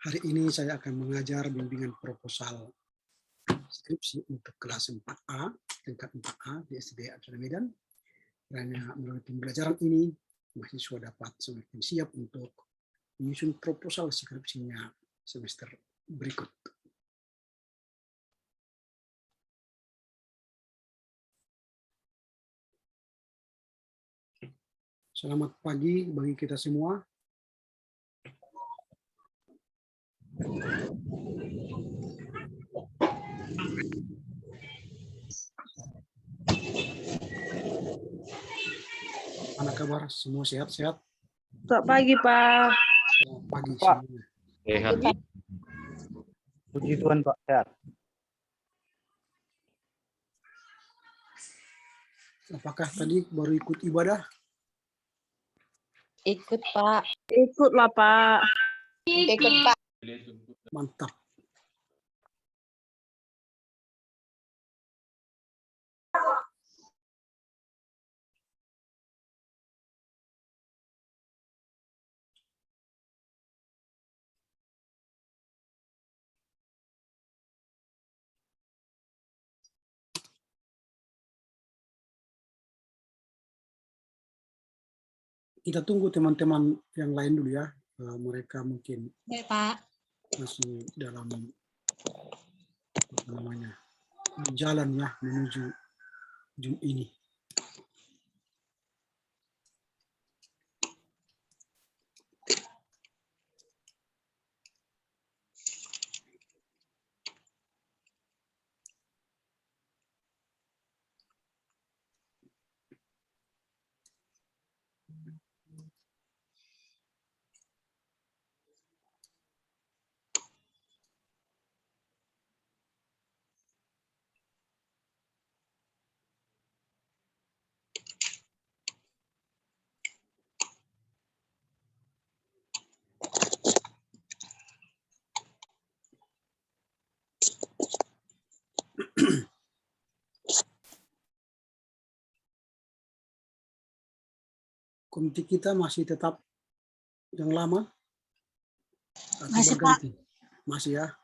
Hari ini saya akan mengajar bimbingan proposal skripsi untuk kelas 4A, tingkat 4A di SDA Arjuna Medan. Karena melalui pembelajaran ini, mahasiswa dapat semakin siap untuk menyusun proposal skripsinya semester berikut. Selamat pagi bagi kita semua. Mana kabar? Semua sehat-sehat? Selamat pagi, Pak. Selamat pagi semuanya. Sehat. Puji Tuhan, Pak. Sehat. Apakah tadi baru ikut ibadah? Ikut, Pak. Ikutlah, Pak. Ikut, Pak. Mantap. Kita tunggu teman-teman yang lain dulu ya. Mereka mungkin Ya, Pak. masih dalam apa namanya jalan ya menuju Jum ini. Komite kita masih tetap yang lama atau Masih, berganti? Masih ya.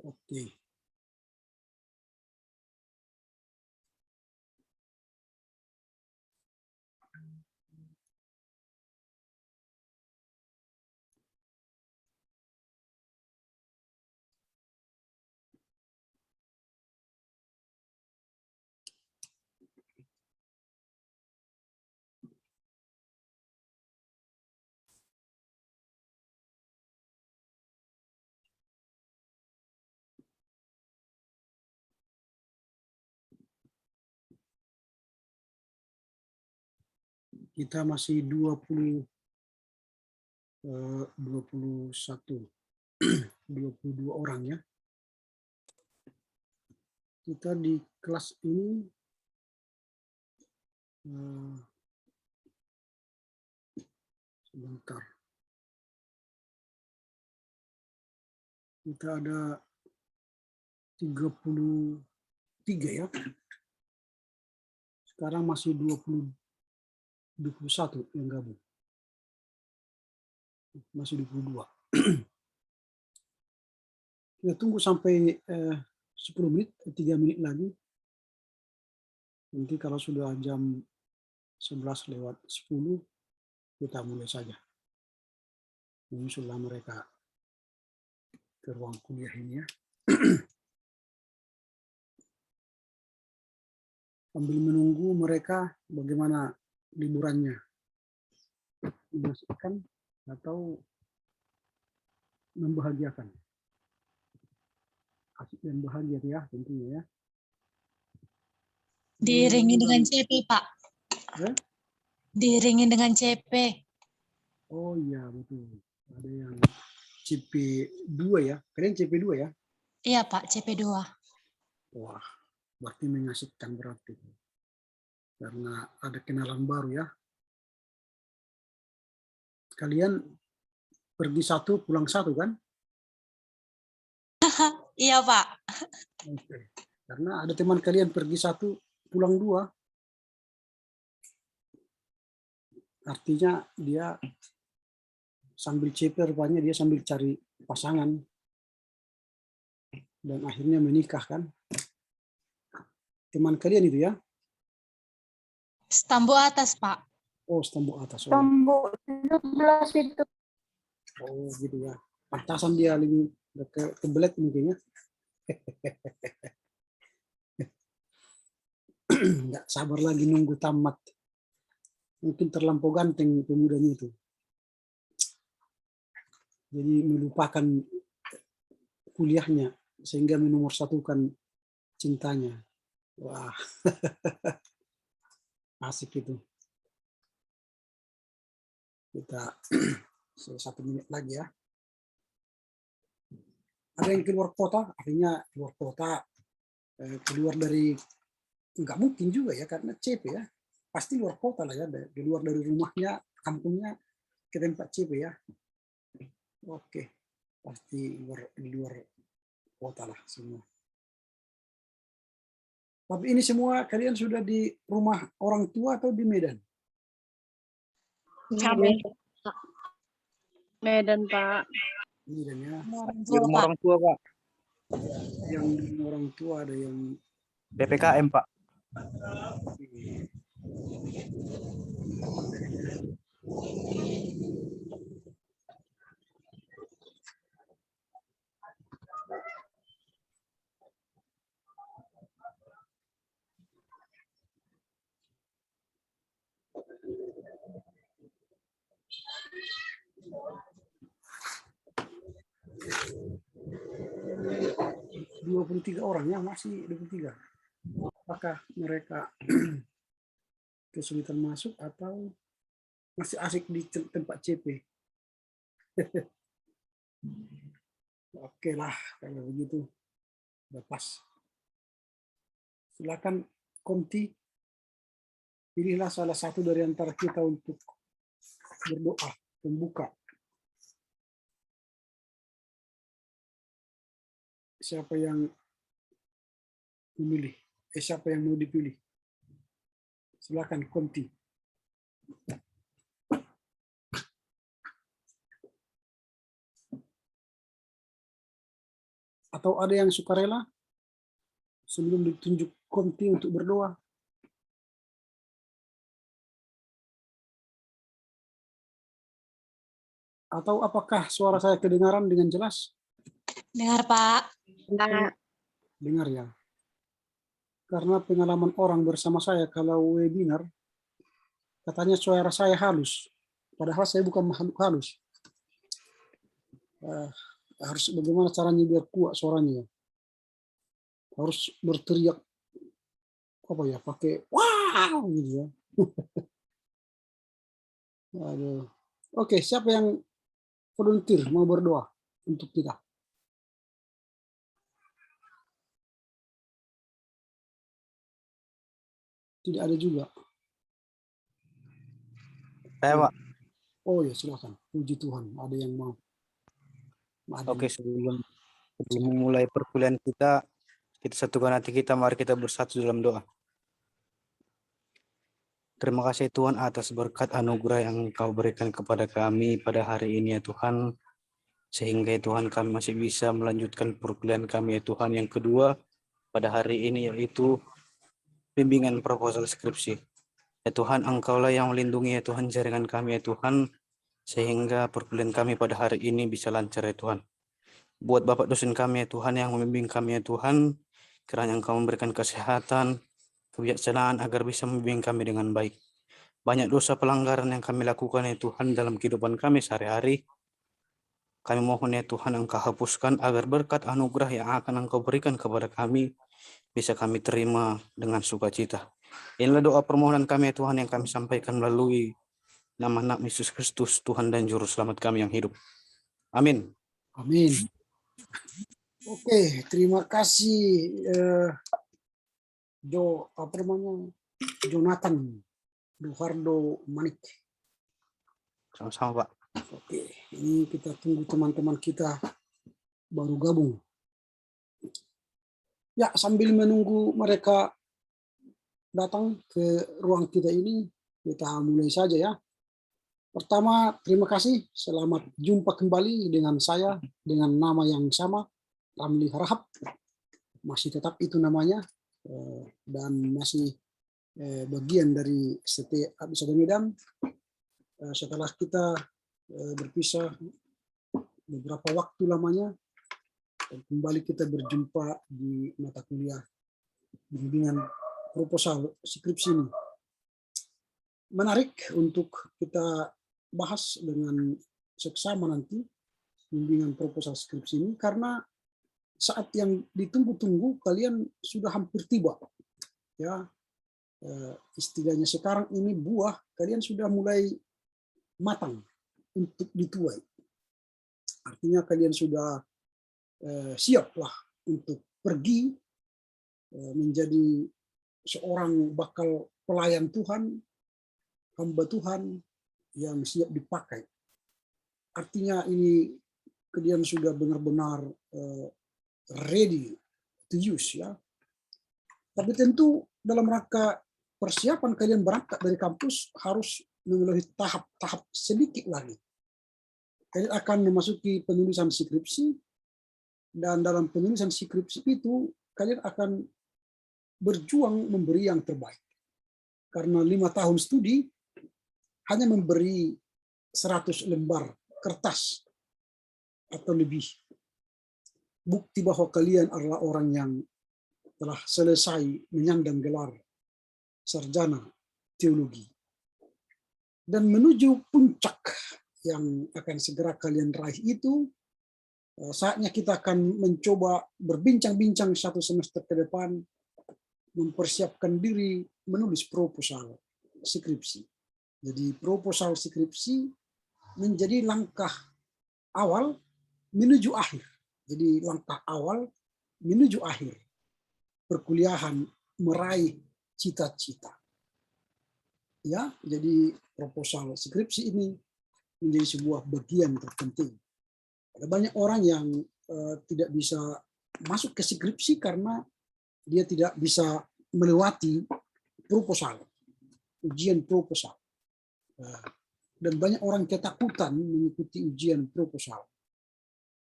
Oke. Kita masih 22 orang ya. Kita di kelas ini sebentar. Kita ada 33 ya. Sekarang masih 21 yang gabung. Masih 22. Kita tunggu sampai 10 menit, 3 menit lagi. Nanti kalau sudah jam 11:10, kita mulai saja. Menyusullah mereka ke ruang kuliah ini ya. Sambil menunggu mereka bagaimana liburannya. Mengasihkan atau membahagiakan. Asik dan bahagia ya tentunya ya. Diiringi dengan CP, Pak. Eh? Diiringi dengan CP. Oh iya betul. Ada yang CP2 ya. Kalian CP2 ya? Iya, Pak. CP2. Wah, berarti mengasihkan berarti. Karena ada kenalan baru ya. Kalian pergi satu, pulang satu kan? Iya, Pak. Oke. Karena ada teman kalian pergi satu, pulang dua. Artinya dia sambil CP rupanya dia sambil cari pasangan dan akhirnya menikah kan. Teman kalian itu ya? Stambu atas, Pak. Oh, Stambuk atas. Oh, Tombol 17 itu. oh gitu ya. Pantasan dia lebih kebelet mungkin ya. Nggak sabar lagi nunggu tamat. Mungkin terlampau ganteng pemudanya itu. Jadi melupakan kuliahnya sehingga menomorsatukan cintanya. Wah, asik itu. Kita 1 menit lagi ya. Ada yang keluar kota, artinya keluar kota, keluar dari, nggak mungkin juga ya karena CP ya. Pasti luar kota lah ya, keluar dari rumahnya, kampungnya ke tempat CP ya. Oke, pasti di luar kota lah semua. Tapi ini semua kalian sudah di rumah orang tua atau di Medan? Medan, Pak. Medan ya. Orang Di tua, rumah Pak. orang tua, Pak. Yang di rumah orang tua ada yang PPKM, Pak. tiga orang ya, masih 23. Apakah mereka kesulitan masuk atau masih asik di tempat CP? Oke lah, kalau begitu udah pas. Silakan Komti, pilihlah salah satu dari antara kita untuk berdoa pembuka. Siapa yang memilih? Siapa yang mau dipilih? Silakan Komti. Atau ada yang sukarela sebelum ditunjuk Komti untuk berdoa? Atau apakah suara saya kedengaran dengan jelas? Dengar, Pak. Dengar ya. Karena pengalaman orang bersama saya kalau webinar, katanya suara saya halus. Padahal saya bukan makhluk halus. Harus bagaimana caranya biar kuat suaranya ya. Harus berteriak apa ya, pakai wow gitu ya. Aduh. Oke, siapa yang volunteer mau berdoa untuk kita? Tidak ada juga. Saya, Pak. Oh ya, silakan. Puji Tuhan, ada yang mau. Oke, sebelum memulai perkuliahan kita satukan hati kita, mari kita bersatu dalam doa. Terima kasih Tuhan atas berkat anugerah yang Engkau berikan kepada kami pada hari ini ya Tuhan. Sehingga ya Tuhan kami masih bisa melanjutkan perkuliahan kami ya Tuhan yang kedua pada hari ini, yaitu bimbingan proposal skripsi. Ya Tuhan, Engkaulah yang melindungi ya Tuhan jaringan kami ya Tuhan, sehingga perkuliahan kami pada hari ini bisa lancar ya Tuhan. Buat Bapak dosen kami ya Tuhan yang membimbing kami ya Tuhan, kiranya Engkau memberikan kesehatan, kebijaksanaan agar bisa membimbing kami dengan baik. Banyak dosa pelanggaran yang kami lakukan ya Tuhan dalam kehidupan kami sehari-hari. Kami mohon ya Tuhan Engkau hapuskan agar berkat anugerah yang akan Engkau berikan kepada kami bisa kami terima dengan sukacita. Inilah doa permohonan kami ya Tuhan yang kami sampaikan melalui nama anak Yesus Kristus, Tuhan dan Juru Selamat kami yang hidup. Amin. Amin. Oke, terima kasih Jonathan Duhardo Manik. Sama-sama Pak. Oke, ini kita tunggu teman-teman kita baru gabung. Ya, sambil menunggu mereka datang ke ruang kita ini, kita mulai saja ya. Pertama, terima kasih. Selamat jumpa kembali dengan saya dengan nama yang sama, Ramli Harahap. Masih tetap itu namanya dan masih bagian dari ST Abisada Medan. Setelah kita berpisah beberapa waktu lamanya, dan kembali kita berjumpa di mata kuliah bimbingan proposal skripsi ini. Menarik untuk kita bahas dengan seksama nanti bimbingan proposal skripsi ini, karena saat yang ditunggu-tunggu kalian sudah hampir tiba. Ya, istilahnya sekarang ini buah kalian sudah mulai matang untuk dituai. Artinya kalian sudah siap lah untuk pergi menjadi seorang bakal pelayan Tuhan, hamba Tuhan yang siap dipakai. Artinya ini kalian sudah benar-benar ready to use, ya. Tapi tentu dalam rangka persiapan kalian berangkat dari kampus harus melalui tahap-tahap sedikit lagi. Kalian akan memasuki penulisan skripsi, dan dalam penulisan skripsi itu kalian akan berjuang memberi yang terbaik. Karena 5 tahun studi hanya memberi 100 lembar kertas atau lebih. Bukti bahwa kalian adalah orang yang telah selesai menyandang gelar sarjana teologi. Dan menuju puncak yang akan segera kalian raih itu, saatnya kita akan mencoba berbincang-bincang 1 semester ke depan, mempersiapkan diri menulis proposal skripsi. Jadi proposal skripsi menjadi langkah awal menuju akhir. Jadi langkah awal menuju akhir perkuliahan, meraih cita-cita. Ya, jadi proposal skripsi ini menjadi sebuah bagian terpenting. Ada banyak orang yang tidak bisa masuk ke skripsi karena dia tidak bisa melewati proposal, ujian proposal. Dan banyak orang ketakutan mengikuti ujian proposal.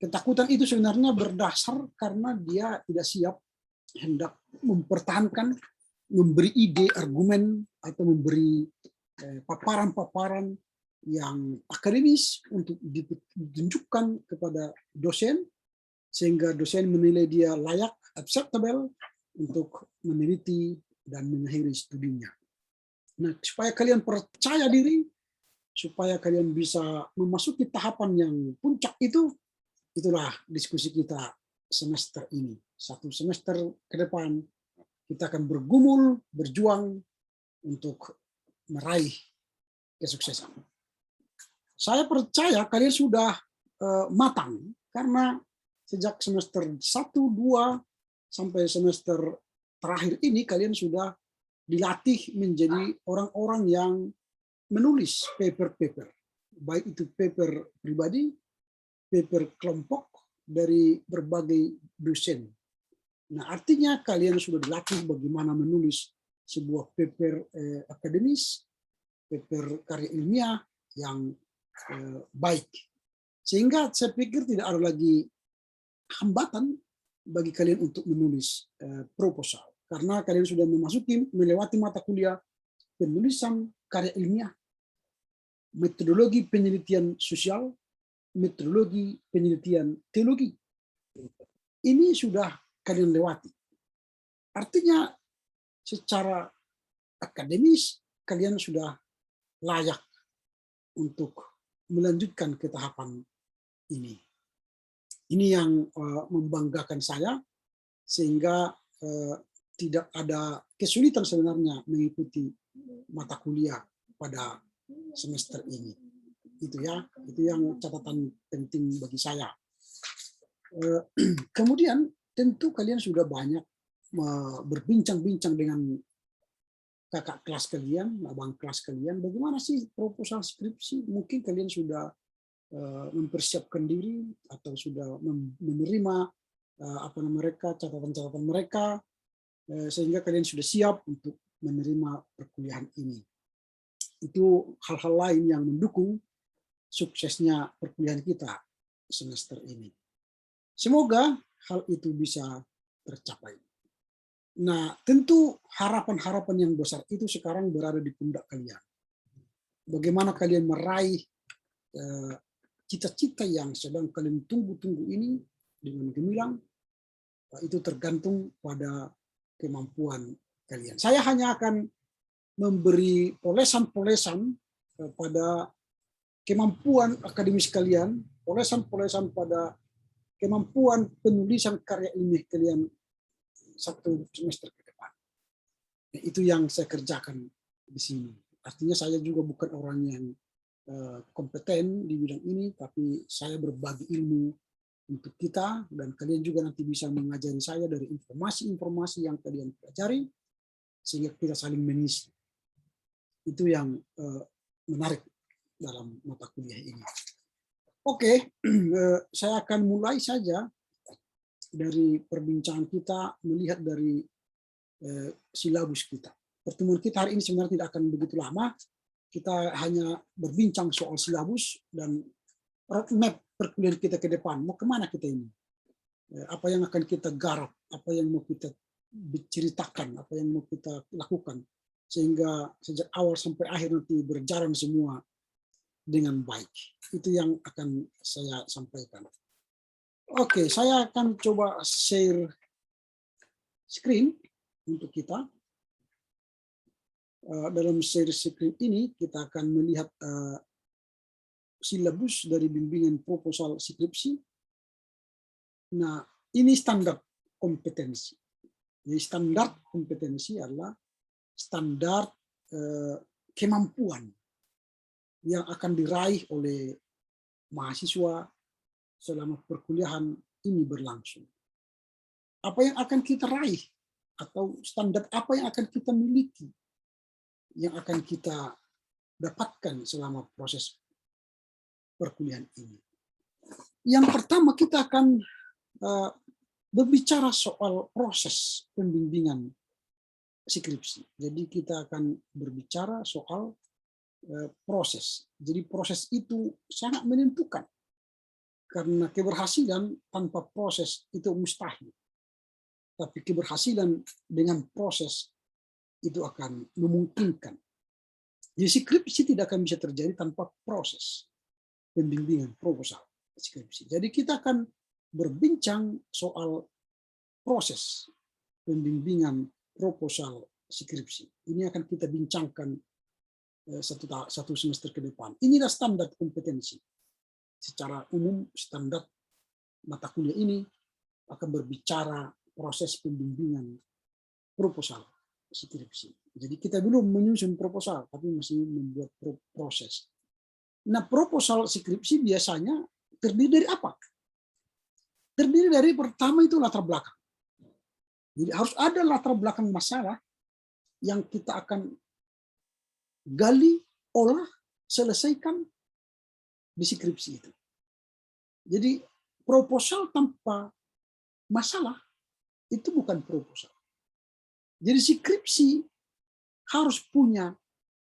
Ketakutan itu sebenarnya berdasar karena dia tidak siap hendak mempertahankan, memberi ide, argumen, atau memberi paparan-paparan yang akademis untuk ditunjukkan kepada dosen, sehingga dosen menilai dia layak, acceptable untuk meneliti dan mengakhiri studinya. Nah, supaya kalian percaya diri, supaya kalian bisa memasuki tahapan yang puncak itu, itulah diskusi kita semester ini. 1 semester ke depan kita akan bergumul, berjuang untuk meraih kesuksesan. Saya percaya kalian sudah matang, karena sejak semester 1, 2, sampai semester terakhir ini kalian sudah dilatih menjadi orang-orang yang menulis paper-paper, baik itu paper pribadi, paper kelompok dari berbagai dosen. Nah, artinya kalian sudah dilatih bagaimana menulis sebuah paper akademis, paper karya ilmiah yang baik. Sehingga saya pikir tidak ada lagi hambatan bagi kalian untuk menulis proposal. Karena kalian sudah melewati mata kuliah penulisan karya ilmiah, metodologi penelitian sosial, metodologi penelitian teologi. Ini sudah kalian lewati. Artinya secara akademis kalian sudah layak untuk melanjutkan ke tahapan ini. Ini yang membanggakan saya, sehingga tidak ada kesulitan sebenarnya mengikuti mata kuliah pada semester ini. Itu ya, itu yang catatan penting bagi saya. Kemudian tentu kalian sudah banyak berbincang-bincang dengan kakak kelas kalian, abang kelas kalian, bagaimana sih proposal skripsi? Mungkin kalian sudah mempersiapkan diri atau sudah menerima catatan-catatan mereka, sehingga kalian sudah siap untuk menerima perkuliahan ini. Itu hal-hal lain yang mendukung suksesnya perkuliahan kita semester ini. Semoga hal itu bisa tercapai. Nah, tentu harapan-harapan yang besar itu sekarang berada di pundak kalian. Bagaimana kalian meraih cita-cita yang sedang kalian tunggu-tunggu ini dengan gemilang, itu tergantung pada kemampuan kalian. Saya hanya akan memberi polesan-polesan pada kemampuan akademis kalian, polesan-polesan pada kemampuan penulisan karya ilmiah kalian satu semester ke depan. Itu yang saya kerjakan di sini. Artinya saya juga bukan orang yang kompeten di bidang ini, tapi saya berbagi ilmu untuk kita, dan kalian juga nanti bisa mengajari saya dari informasi-informasi yang kalian pelajari, sehingga kita saling mengisi. Itu yang menarik dalam mata kuliah ini. Oke, saya akan mulai saja dari perbincangan kita melihat dari silabus kita. Pertemuan kita hari ini sebenarnya tidak akan begitu lama. Kita hanya berbincang soal silabus dan roadmap perkuliahan kita ke depan. Mau kemana kita ini? Apa yang akan kita garap? Apa yang mau kita ceritakan? Apa yang mau kita lakukan? Sehingga sejak awal sampai akhir nanti berjalan semua dengan baik. Itu yang akan saya sampaikan. Oke, saya akan coba share screen untuk kita. Dalam share screen ini kita akan melihat silabus dari bimbingan proposal skripsi. Nah, ini standar kompetensi. Jadi standar kompetensi adalah standar kemampuan yang akan diraih oleh mahasiswa selama perkuliahan ini berlangsung. Apa yang akan kita raih atau standar apa yang akan kita miliki, yang akan kita dapatkan selama proses perkuliahan ini. Yang pertama kita akan berbicara soal proses pembimbingan skripsi. Jadi kita akan berbicara soal proses. Jadi proses itu sangat menentukan. Karena keberhasilan tanpa proses itu mustahil. Tapi keberhasilan dengan proses itu akan memungkinkan. Jadi skripsi tidak akan bisa terjadi tanpa proses pembimbingan proposal skripsi. Jadi kita akan berbincang soal proses pembimbingan proposal skripsi. Ini akan kita bincangkan satu semester ke depan. Inilah standar kompetensi. Secara umum standar mata kuliah ini akan berbicara proses pembimbingan proposal skripsi. Jadi kita belum menyusun proposal, tapi masih membuat proses. Nah, proposal skripsi biasanya terdiri dari apa? Terdiri dari pertama itu latar belakang. Jadi harus ada latar belakang masalah yang kita akan gali, olah, selesaikan di skripsi itu. Jadi proposal tanpa masalah itu bukan proposal. Jadi skripsi harus punya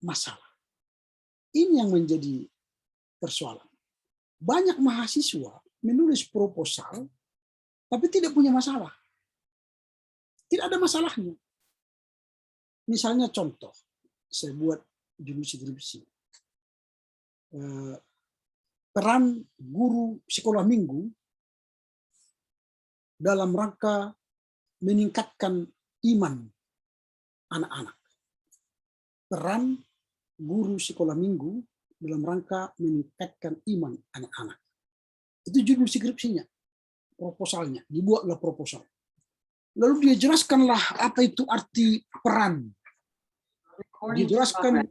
masalah. Ini yang menjadi persoalan. Banyak mahasiswa menulis proposal tapi tidak punya masalah. Tidak ada masalahnya. Misalnya contoh, saya buat judul skripsi. Peran guru sekolah minggu dalam rangka meningkatkan iman anak-anak. Peran guru sekolah minggu dalam rangka meningkatkan iman anak-anak. Itu judul skripsinya, proposalnya, dibuatlah proposal. Lalu dia jelaskanlah apa itu arti peran. Dia jelaskan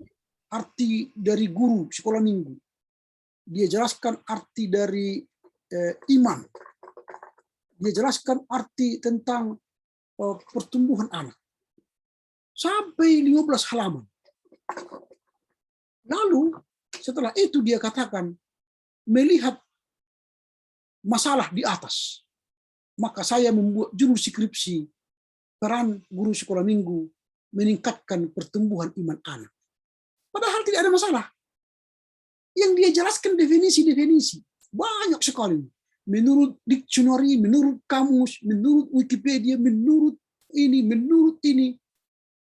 arti dari guru sekolah minggu. Dia jelaskan arti dari iman. Dia jelaskan arti tentang pertumbuhan anak. Sampai 15 halaman. Lalu setelah itu dia katakan, melihat masalah di atas, maka saya membuat judul skripsi peran guru sekolah minggu meningkatkan pertumbuhan iman anak. Padahal tidak ada masalah. Yang dia jelaskan definisi-definisi. Banyak sekali. Menurut dictionary, menurut kamus, menurut Wikipedia, menurut ini,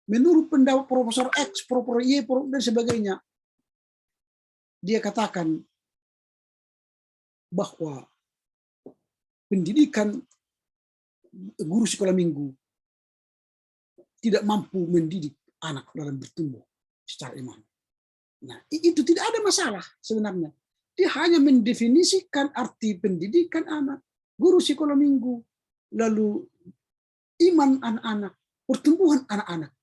menurut pendapat Profesor X, Profesor Y, dan sebagainya. Dia katakan bahwa pendidikan guru sekolah minggu tidak mampu mendidik anak dalam bertumbuh secara iman. Nah, itu tidak ada masalah sebenarnya. Dia hanya mendefinisikan arti pendidikan anak, guru sekolah minggu, lalu iman anak-anak, pertumbuhan anak-anak.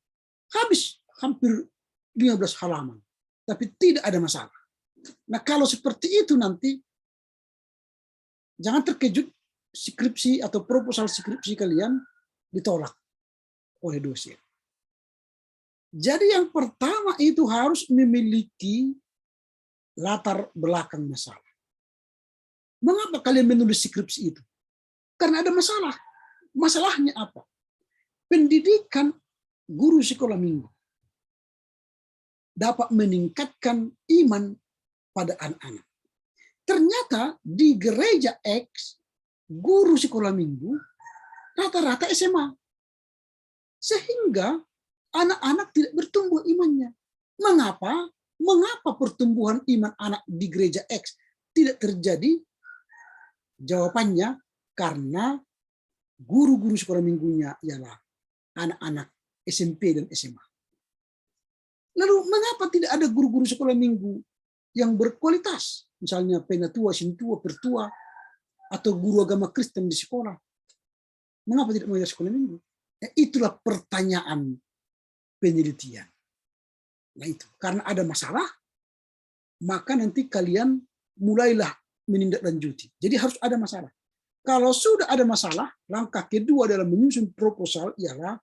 Habis hampir 15 halaman. Tapi tidak ada masalah. Nah, kalau seperti itu nanti, jangan terkejut skripsi atau proposal skripsi kalian ditolak oleh dosen. Jadi yang pertama itu harus memiliki latar belakang masalah. Mengapa kalian menulis skripsi itu? Karena ada masalah. Masalahnya apa? Pendidikan guru sekolah minggu dapat meningkatkan iman pada anak-anak. Ternyata di gereja X, guru sekolah minggu rata-rata SMA. Sehingga anak-anak tidak bertumbuh imannya. Mengapa? Mengapa pertumbuhan iman anak di gereja X tidak terjadi? Jawabannya karena guru-guru sekolah minggunya ialah anak-anak SMP dan SMA. Lalu mengapa tidak ada guru-guru sekolah minggu yang berkualitas? Misalnya penatua, sintua, pertua, atau guru agama Kristen di sekolah. Mengapa tidak mengajar sekolah minggu? Itulah pertanyaan penelitian. Nah itu, karena ada masalah, maka nanti kalian mulailah menindaklanjuti. Jadi harus ada masalah. Kalau sudah ada masalah, langkah kedua dalam menyusun proposal ialah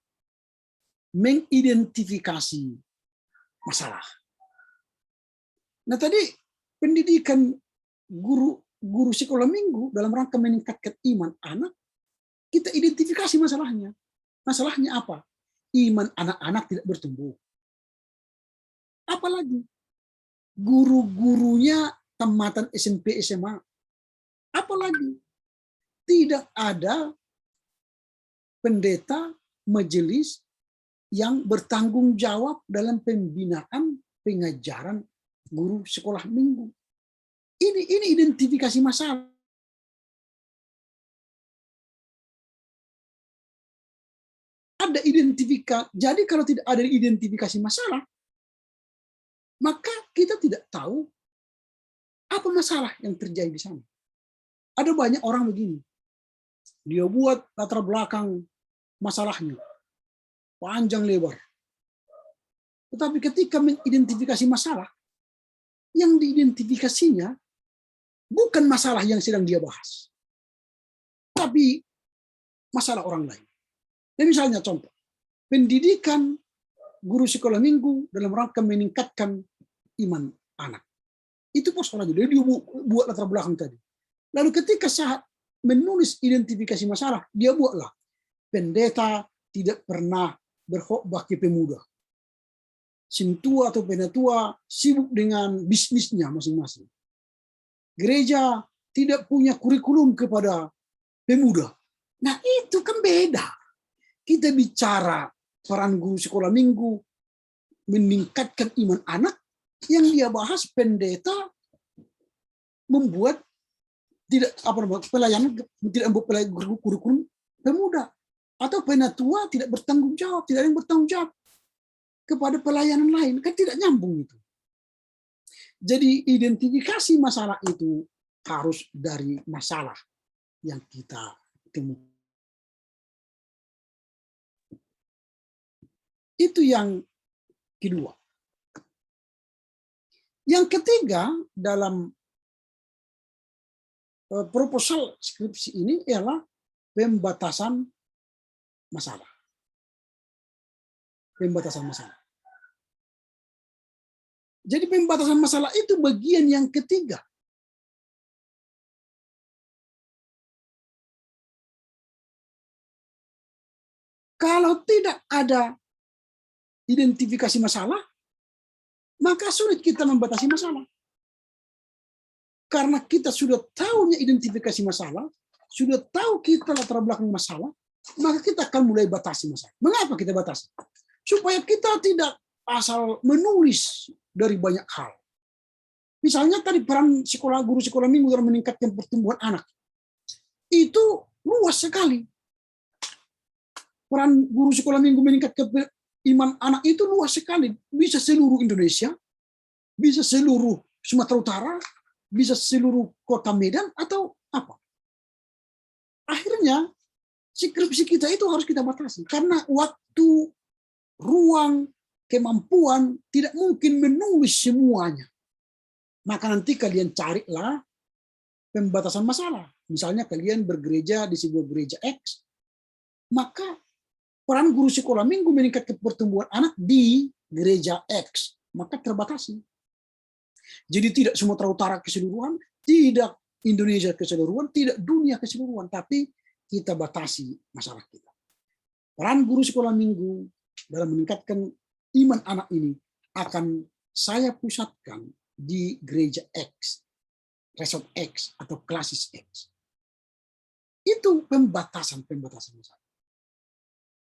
mengidentifikasi masalah. Nah tadi pendidikan guru sekolah minggu dalam rangka meningkatkan iman anak, kita identifikasi masalahnya. Masalahnya apa? Iman anak-anak tidak bertumbuh. Apalagi guru-gurunya tamatan SMP SMA. Apalagi tidak ada pendeta majelis yang bertanggung jawab dalam pembinaan pengajaran guru sekolah minggu. Ini identifikasi masalah. Ada identifikasi. Jadi kalau tidak ada identifikasi masalah, maka kita tidak tahu apa masalah yang terjadi di sana. Ada banyak orang begini. Dia buat latar belakang masalahnya. Panjang lebar. Tetapi ketika mengidentifikasi masalah, yang diidentifikasinya bukan masalah yang sedang dia bahas. Tapi masalah orang lain. Dan misalnya contoh, pendidikan guru sekolah minggu dalam rangka meningkatkan iman anak. Itu persoalannya. Dia buat latar belakang tadi. Lalu ketika saat menulis identifikasi masalah, dia buatlah pendeta tidak pernah berkhotbah ke pemuda. Sintua atau penatua sibuk dengan bisnisnya masing-masing. Gereja tidak punya kurikulum kepada pemuda. Nah itu kan beda. Kita bicara peran guru sekolah minggu meningkatkan iman anak, yang dia bahas pendeta membuat tidak pelayanan, tidak membuat kurikulum pemuda, atau penatua tidak bertanggung jawab, tidak ada yang bertanggung jawab kepada pelayanan lain, kan tidak nyambung itu. Jadi identifikasi masalah itu harus dari masalah yang kita temukan. Itu yang kedua. Yang ketiga dalam proposal skripsi ini ialah pembatasan masalah. Pembatasan masalah. Jadi pembatasan masalah itu bagian yang ketiga. Kalau tidak ada identifikasi masalah, maka sulit kita membatasi masalah. Karena kita sudah tahunya identifikasi masalah, sudah tahu kita latar belakang masalah, maka kita akan mulai batasi masalah. Mengapa kita batasi? Supaya kita tidak asal menulis dari banyak hal. Misalnya tadi peran guru sekolah minggu dalam meningkatkan pertumbuhan anak. Itu luas sekali. Peran guru sekolah minggu meningkatkan iman anak itu luas sekali. Bisa seluruh Indonesia, bisa seluruh Sumatera Utara, bisa seluruh kota Medan, atau apa. Akhirnya, skripsi kita itu harus kita batasi. Karena waktu, ruang, kemampuan tidak mungkin menulis semuanya. Maka nanti kalian carilah pembatasan masalah. Misalnya kalian bergereja di sebuah gereja X, maka peran guru sekolah minggu meningkatkan pertumbuhan anak di gereja X, maka terbatasi. Jadi tidak Sumatera Utara keseluruhan, tidak Indonesia keseluruhan, tidak dunia keseluruhan, tapi kita batasi masalah kita. Peran guru sekolah minggu dalam meningkatkan iman anak ini akan saya pusatkan di gereja X, resort X, atau klasis X. Itu pembatasan masalah.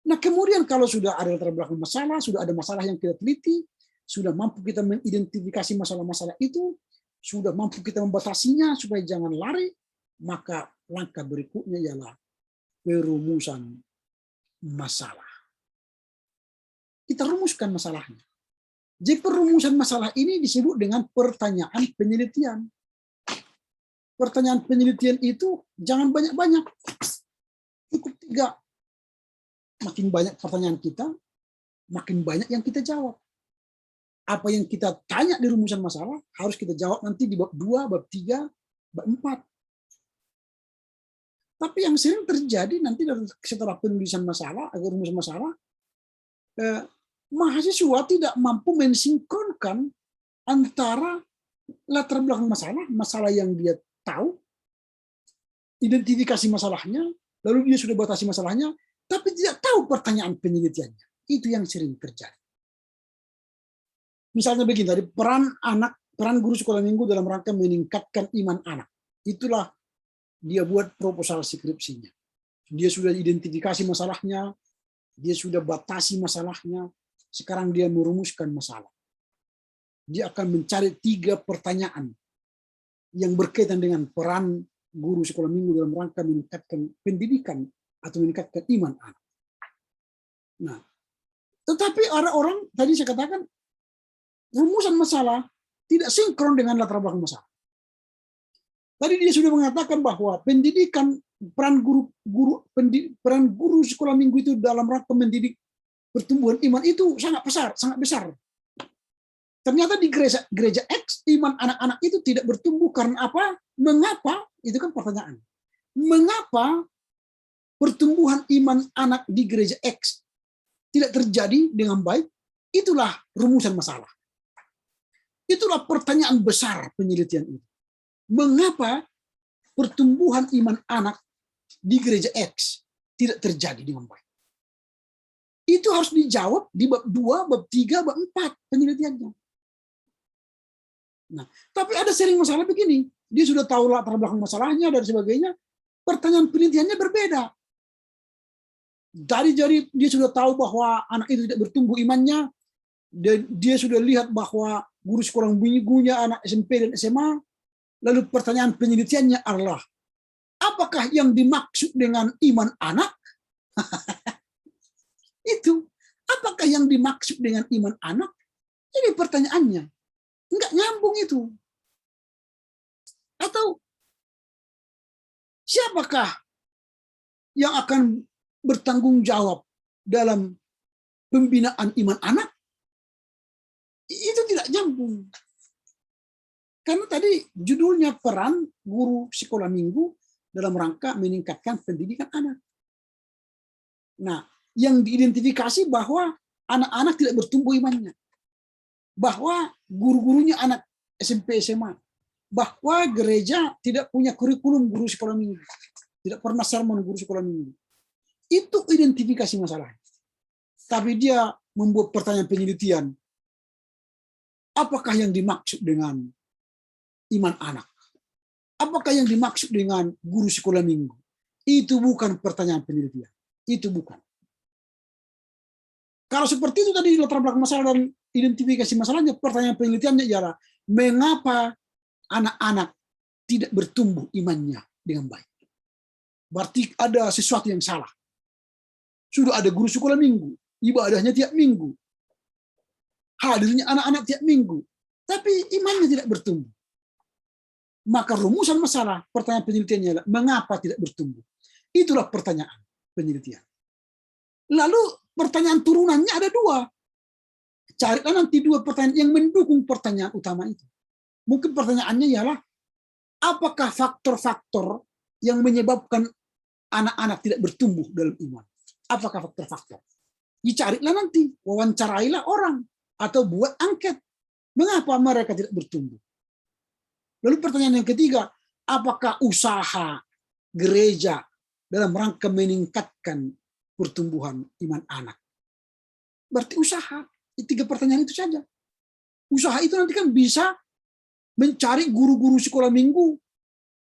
Nah, kemudian kalau sudah ada latar belakang masalah, sudah ada masalah yang kita teliti, sudah mampu kita mengidentifikasi masalah-masalah itu, sudah mampu kita membatasinya supaya jangan lari, maka langkah berikutnya ialah perumusan masalah. Kita rumuskan masalahnya. Jadi perumusan masalah ini disebut dengan pertanyaan penelitian. Pertanyaan penelitian itu jangan banyak-banyak. Cukup 3. Makin banyak pertanyaan kita, makin banyak yang kita jawab. Apa yang kita tanya di rumusan masalah harus kita jawab nanti di bab 2, bab 3, bab 4. Tapi yang sering terjadi nanti setelah penulisan masalah, atau rumusan masalah, mahasiswa tidak mampu mensinkronkan antara latar belakang masalah yang dia tahu, identifikasi masalahnya, lalu dia sudah batasi masalahnya, tapi tidak tahu pertanyaan penelitiannya. Itu yang sering terjadi. Misalnya begini tadi, peran guru sekolah minggu dalam rangka meningkatkan iman anak. Itulah dia buat proposal skripsinya. Dia sudah identifikasi masalahnya, dia sudah batasi masalahnya, sekarang dia merumuskan masalah. Dia akan mencari 3 pertanyaan yang berkaitan dengan peran guru sekolah minggu dalam rangka meningkatkan pendidikan atau meningkatkan iman anak. Nah, tetapi ada orang, tadi saya katakan, rumusan masalah tidak sinkron dengan latar belakang masalah. Tadi dia sudah mengatakan bahwa pendidikan, peran guru sekolah minggu itu dalam rangka mendidik pertumbuhan iman itu sangat besar. Ternyata di gereja X, iman anak-anak itu tidak bertumbuh karena apa? Mengapa? Itu kan pertanyaan. Mengapa pertumbuhan iman anak di gereja X tidak terjadi dengan baik? Itulah rumusan masalah. Itulah pertanyaan besar penelitian itu. Mengapa pertumbuhan iman anak di gereja X tidak terjadi dengan baik? Itu harus dijawab di bab 2, bab 3, bab 4 penelitiannya. Nah, tapi ada sering masalah begini. Dia sudah tahu latar belakang masalahnya dan sebagainya. Pertanyaan penelitiannya berbeda. Jadi dia sudah tahu bahwa anak itu tidak bertumbuh imannya. Dia sudah lihat bahwa guru sekolah minggunya anak SMP dan SMA. Lalu pertanyaan penelitiannya adalah, apakah yang dimaksud dengan iman anak? Itu. Apakah yang dimaksud dengan iman anak? Ini pertanyaannya. Enggak nyambung itu. Atau siapakah yang akan bertanggung jawab dalam pembinaan iman anak? Itu tidak nyambung. Karena tadi judulnya peran guru sekolah minggu dalam rangka meningkatkan pendidikan anak. Nah, yang diidentifikasi bahwa anak-anak tidak bertumbuh imannya. Bahwa guru-gurunya anak SMP SMA. Bahwa gereja tidak punya kurikulum guru sekolah minggu. Tidak pernah sermon guru sekolah minggu. Itu identifikasi masalah. Tapi dia membuat pertanyaan penelitian. apakah yang dimaksud dengan iman anak? Apakah yang dimaksud dengan guru sekolah minggu? Itu bukan pertanyaan penelitian. Itu bukan. Kalau seperti itu tadi latar belakang masalah dan identifikasi masalahnya, pertanyaan penelitiannya ialah mengapa anak-anak tidak bertumbuh imannya dengan baik. Berarti ada sesuatu yang salah. Sudah ada guru sekolah minggu, ibadahnya tiap minggu, hadirnya anak-anak tiap minggu, tapi imannya tidak bertumbuh. Maka rumusan masalah pertanyaan penelitiannya adalah mengapa tidak bertumbuh. Itulah pertanyaan penelitian. Lalu pertanyaan turunannya ada dua. Carilah nanti dua pertanyaan yang mendukung pertanyaan utama itu. Mungkin pertanyaannya ialah, apakah faktor-faktor yang menyebabkan anak-anak tidak bertumbuh dalam iman? Apakah faktor-faktor? Dicarilah nanti, wawancarailah orang, atau buat angket. Mengapa mereka tidak bertumbuh? Lalu pertanyaan yang ketiga, apakah usaha gereja dalam rangka meningkatkan pertumbuhan iman anak? Berarti usaha. Tiga pertanyaan itu saja. Usaha itu nanti kan bisa mencari guru-guru sekolah minggu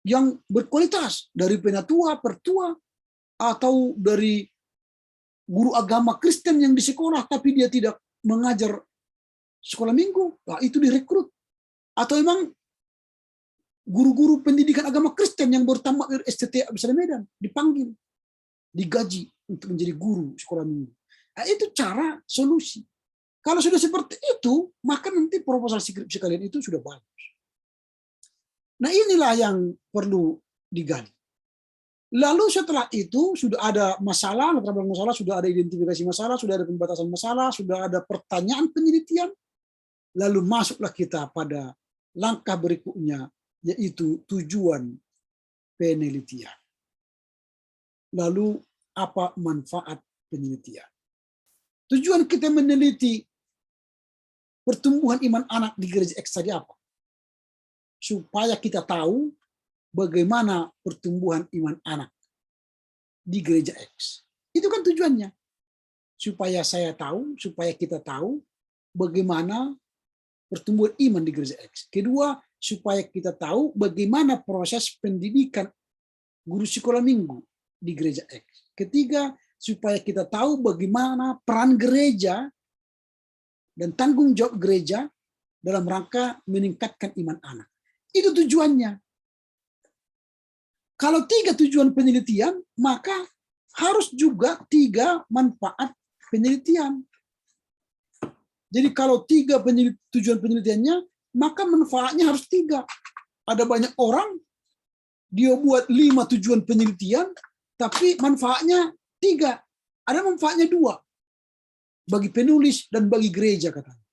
yang berkualitas, dari penatua, pertua, atau dari guru agama Kristen yang di sekolah tapi dia tidak mengajar sekolah minggu. Nah, itu direkrut. Atau memang guru-guru pendidikan agama Kristen yang bertamat dari STT Abisada Medan dipanggil, digaji untuk menjadi guru sekolah minggu. Nah, itu cara solusi. Kalau sudah seperti itu, maka nanti proposal skripsi kalian itu sudah bagus. Nah, inilah yang perlu digali. Lalu setelah itu sudah ada masalah, sudah ada identifikasi masalah, sudah ada pembatasan masalah, sudah ada pertanyaan penelitian. Lalu masuklah kita pada langkah berikutnya, yaitu tujuan penelitian. Lalu apa manfaat penelitian? Tujuan kita meneliti pertumbuhan iman anak di gereja X tadi apa? Supaya kita tahu bagaimana pertumbuhan iman anak di gereja X. Itu kan tujuannya. Supaya saya tahu, supaya kita tahu bagaimana pertumbuhan iman di gereja X. Kedua, supaya kita tahu bagaimana proses pendidikan guru sekolah minggu di gereja X. Ketiga, supaya kita tahu bagaimana peran gereja dan tanggung jawab gereja dalam rangka meningkatkan iman anak. Itu tujuannya. Kalau tiga tujuan penelitian, maka harus juga tiga manfaat penelitian. Jadi kalau tiga tujuan penelitiannya, maka manfaatnya harus tiga. Ada banyak orang, dia buat 5 tujuan penelitian, tapi manfaatnya 3. Ada manfaatnya 2. Bagi penulis dan bagi gereja katanya.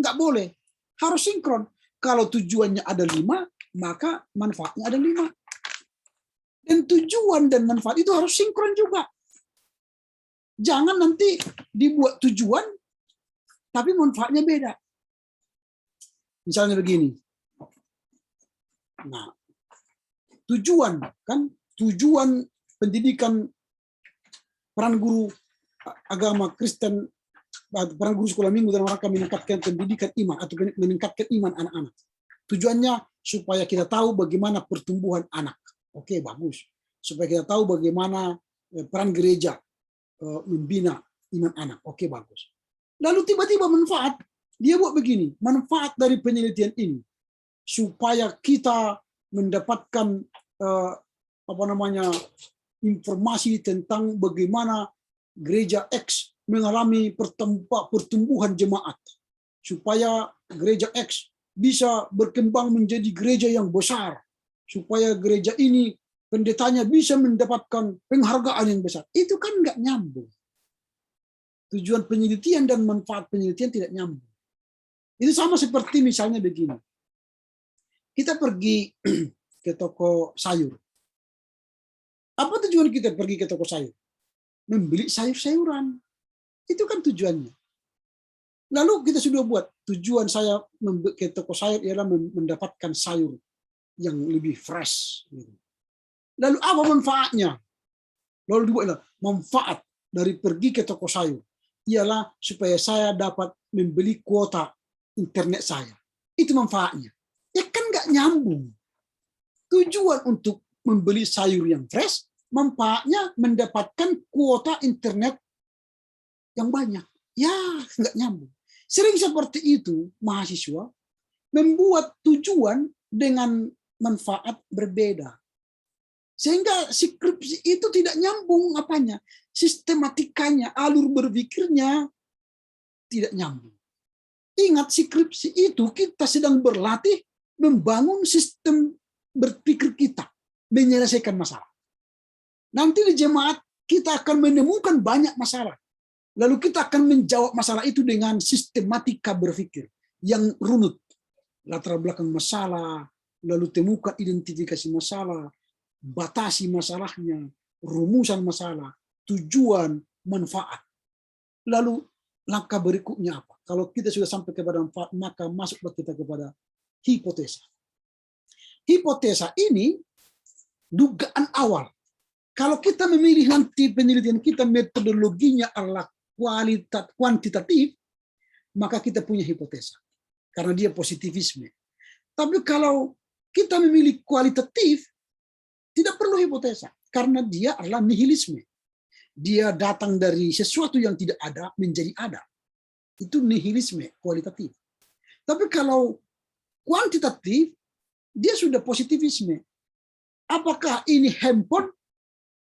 Enggak boleh. Harus sinkron. Kalau tujuannya ada 5, maka manfaatnya ada 5. Dan tujuan dan manfaat itu harus sinkron juga. Jangan nanti dibuat tujuan, tapi manfaatnya beda. Misalnya begini. Nah, tujuan pendidikan peran guru agama Kristen, peran guru sekolah minggu dalam rangka meningkatkan pendidikan iman atau meningkatkan iman anak-anak. Tujuannya supaya kita tahu bagaimana pertumbuhan anak. Oke, bagus. Supaya kita tahu bagaimana peran gereja membina iman anak. Oke, bagus. Lalu tiba-tiba manfaat, dia buat begini, manfaat dari penelitian ini supaya kita mendapatkan informasi tentang bagaimana gereja X mengalami pertumbuhan jemaat, supaya gereja X bisa berkembang menjadi gereja yang besar, supaya gereja ini pendetanya bisa mendapatkan penghargaan yang besar. Itu kan nggak nyambung. Tujuan penelitian dan manfaat penelitian tidak nyambung. Itu sama seperti misalnya begini. Kita pergi ke toko sayur. Apa tujuan kita pergi ke toko sayur? Membeli sayur-sayuran. Itu kan tujuannya. Lalu kita sudah buat tujuan saya ke toko sayur ialah mendapatkan sayur yang lebih fresh. Lalu apa manfaatnya? Lalu dibuatlah manfaat dari pergi ke toko sayur ialah supaya saya dapat membeli kuota internet saya. Itu manfaatnya. Ya kan nggak nyambung. Tujuan untuk membeli sayur yang fresh, manfaatnya mendapatkan kuota internet yang banyak. Ya, nggak nyambung. Sering seperti itu, mahasiswa membuat tujuan dengan manfaat berbeda. Sehingga skripsi itu tidak nyambung apanya. Sistematikanya, alur berpikirnya tidak nyambung. Ingat, skripsi itu kita sedang berlatih membangun sistem berpikir kita, menyelesaikan masalah. Nanti di jemaat kita akan menemukan banyak masalah. Lalu kita akan menjawab masalah itu dengan sistematika berpikir yang runut. Latar belakang masalah, lalu temukan identifikasi masalah, batasi masalahnya, rumusan masalah, tujuan, manfaat. Lalu langkah berikutnya apa? Kalau kita sudah sampai kepada manfaat, maka masuklah kita kepada hipotesa. Hipotesa ini dugaan awal. Kalau kita memilih nanti penelitian kita metodologinya adalah kuantitatif, maka kita punya hipotesa. Karena dia positivisme. Tapi kalau kita memilih kualitatif, tidak perlu hipotesa. Karena dia adalah nihilisme. Dia datang dari sesuatu yang tidak ada menjadi ada. Itu nihilisme kualitatif. Tapi kalau kuantitatif, dia sudah positivisme. Apakah ini handphone?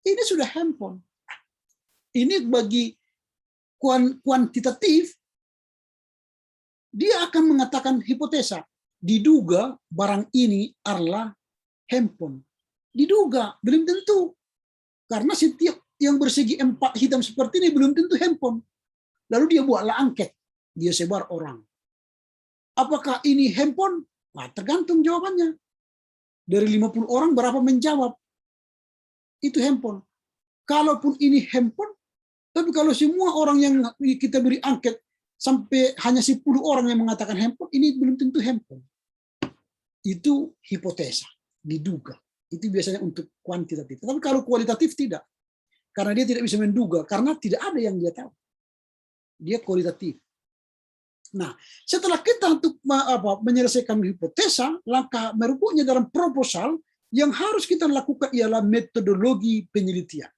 Ini sudah handphone. Ini bagi kuantitatif, dia akan mengatakan hipotesa. Diduga barang ini adalah handphone. Diduga, belum tentu. Karena setiap yang bersegi 4 hitam seperti ini belum tentu handphone. Lalu dia buatlah angket. Dia sebar orang. Apakah ini handphone? Nah, tergantung jawabannya. Dari 50 orang berapa menjawab? Itu handphone. Kalaupun ini handphone, tapi kalau semua orang yang kita beri angket sampai hanya 10 orang yang mengatakan handphone, ini belum tentu handphone. Itu hipotesa, diduga. Itu biasanya untuk kuantitatif. Tapi kalau kualitatif tidak. Karena dia tidak bisa menduga, karena tidak ada yang dia tahu. Dia kualitatif. Nah, setelah kita untuk menyelesaikan hipotesa, langkah berikutnya dalam proposal yang harus kita lakukan ialah metodologi penelitian.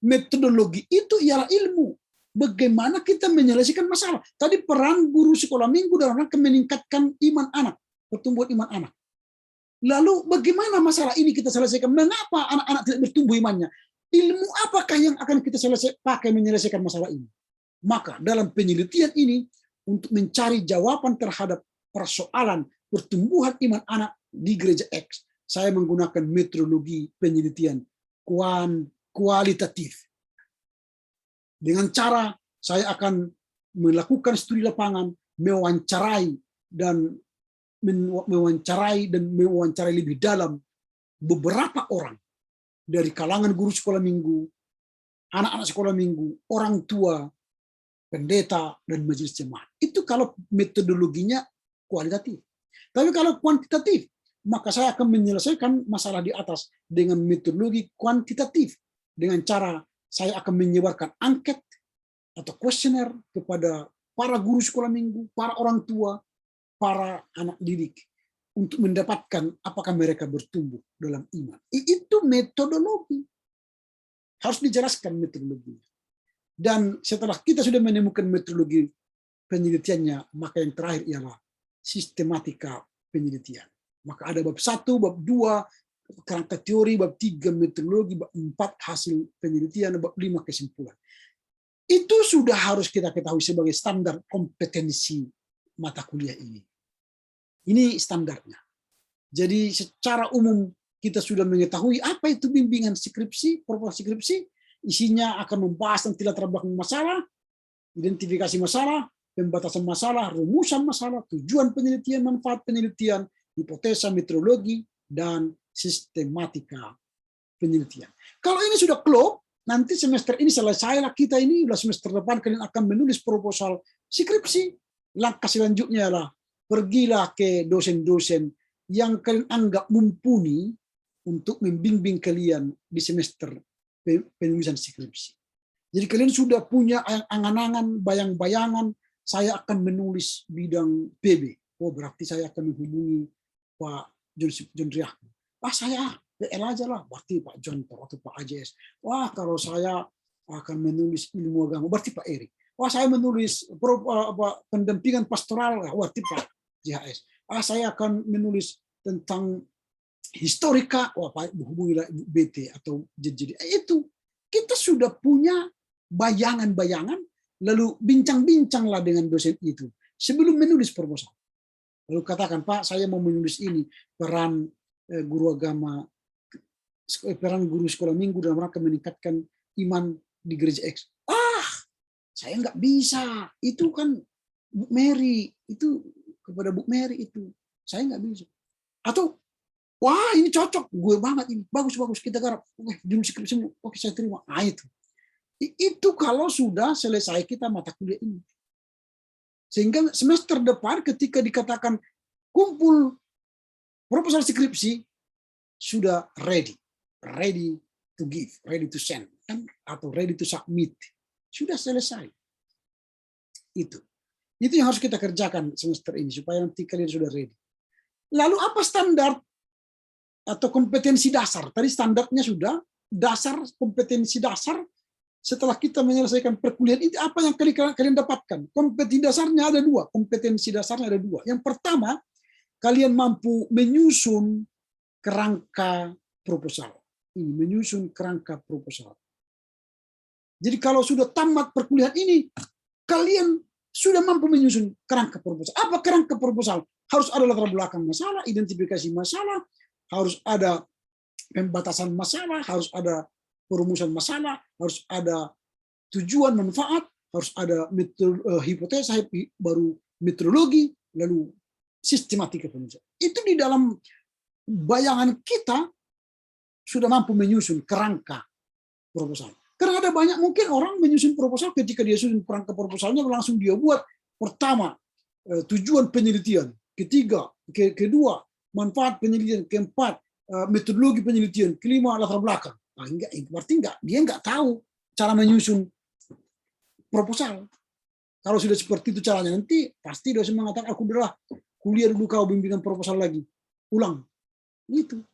Metodologi itu ialah ilmu. Bagaimana kita menyelesaikan masalah. Tadi peran guru sekolah minggu dalam rangka meningkatkan iman anak, pertumbuhan iman anak. Lalu bagaimana masalah ini kita selesaikan? Mengapa anak-anak tidak bertumbuh imannya? Ilmu apakah yang akan kita pakai menyelesaikan masalah ini? Maka dalam penelitian ini, untuk mencari jawaban terhadap persoalan pertumbuhan iman anak di gereja X, saya menggunakan metodologi penelitian kualitatif. Dengan cara saya akan melakukan studi lapangan, mewawancarai lebih dalam beberapa orang dari kalangan guru sekolah minggu, anak-anak sekolah minggu, orang tua, pendeta, dan majelis jemaat. Itu kalau metodologinya kualitatif. Tapi kalau kuantitatif, maka saya akan menyelesaikan masalah di atas dengan metodologi kuantitatif. Dengan cara saya akan menyebarkan angket atau kuesioner kepada para guru sekolah minggu, para orang tua, para anak didik, untuk mendapatkan apakah mereka bertumbuh dalam iman. Itu metodologi. Harus dijelaskan metodologinya. Dan setelah kita sudah menemukan metodologi penelitiannya, maka yang terakhir ialah sistematika penelitian. Maka ada bab 1, bab 2, kerangka teori, bab 3 metodologi, bab 4 hasil penelitian, bab 5 kesimpulan. Itu sudah harus kita ketahui sebagai standar kompetensi mata kuliah ini. Ini standarnya. Jadi secara umum kita sudah mengetahui apa itu bimbingan skripsi, proposal skripsi. Isinya akan membahas tentang latar belakang masalah, identifikasi masalah, pembatasan masalah, rumusan masalah, tujuan penelitian, manfaat penelitian, hipotesa, metodologi, dan sistematika penelitian. Kalau ini sudah klop, nanti semester ini selesailah kita ini, semester depan kalian akan menulis proposal skripsi. Langkah selanjutnya adalah pergilah ke dosen-dosen yang kalian anggap mumpuni untuk membimbing kalian di semester penulisan skripsi. Jadi kalian sudah punya angan-angan, bayang-bayangan saya akan menulis bidang PB. Oh, berarti saya akan menghubungi Pak John Riah. Saya PL aja lah, berarti Pak John atau Pak AJS. Wah, kalau saya akan menulis ilmu agama, berarti Pak Erik. Wah, saya menulis pendampingan pastoral, berarti Pak JHS. Saya akan menulis tentang historika, Pak hubungilah BT atau JJD. Itu kita sudah punya bayangan-bayangan, lalu bincang-bincanglah dengan dosen itu sebelum menulis proposal. Lalu katakan, Pak, saya mau menulis ini, peran guru agama, peran guru sekolah minggu dalam rangka meningkatkan iman di gereja X. Saya nggak bisa. Itu kan Bu Mary, itu kepada Bu Mary itu. Saya nggak bisa. Atau, wah ini cocok, gue banget ini, bagus kita garap. Oke, judul skripsi, oke saya terima. Itu. Itu kalau sudah selesai kita mata kuliah ini. Sehingga semester depan ketika dikatakan kumpul proposal skripsi, sudah ready to give, ready to send, atau ready to submit. Sudah selesai. Itu yang harus kita kerjakan semester ini, supaya nanti kalian sudah ready. Lalu apa standar atau kompetensi dasar? Tadi standarnya sudah, dasar, kompetensi dasar. Setelah kita menyelesaikan perkuliahan itu, apa yang kalian dapatkan? Kompetensi dasarnya ada dua. Yang pertama, kalian mampu menyusun kerangka proposal. Jadi kalau sudah tamat perkuliahan ini, kalian sudah mampu menyusun kerangka proposal. Apa kerangka proposal? Harus ada latar belakang masalah, identifikasi masalah, harus ada pembatasan masalah, harus ada perumusan masalah, harus ada tujuan manfaat, harus ada hipotesa, baru metodologi, lalu sistematika penyelesaian. Itu di dalam bayangan kita sudah mampu menyusun kerangka proposal. Karena ada banyak mungkin orang menyusun proposal, ketika dia susun kerangka proposalnya langsung dia buat pertama tujuan penelitian, kedua manfaat penelitian, keempat metodologi penelitian, kelima latar belakang. Berarti dia nggak tahu cara menyusun proposal. Kalau sudah seperti itu caranya, nanti pasti dosen mengatakan, aku udah kuliah dulu kau bimbingan proposal lagi, ulang. Gitu.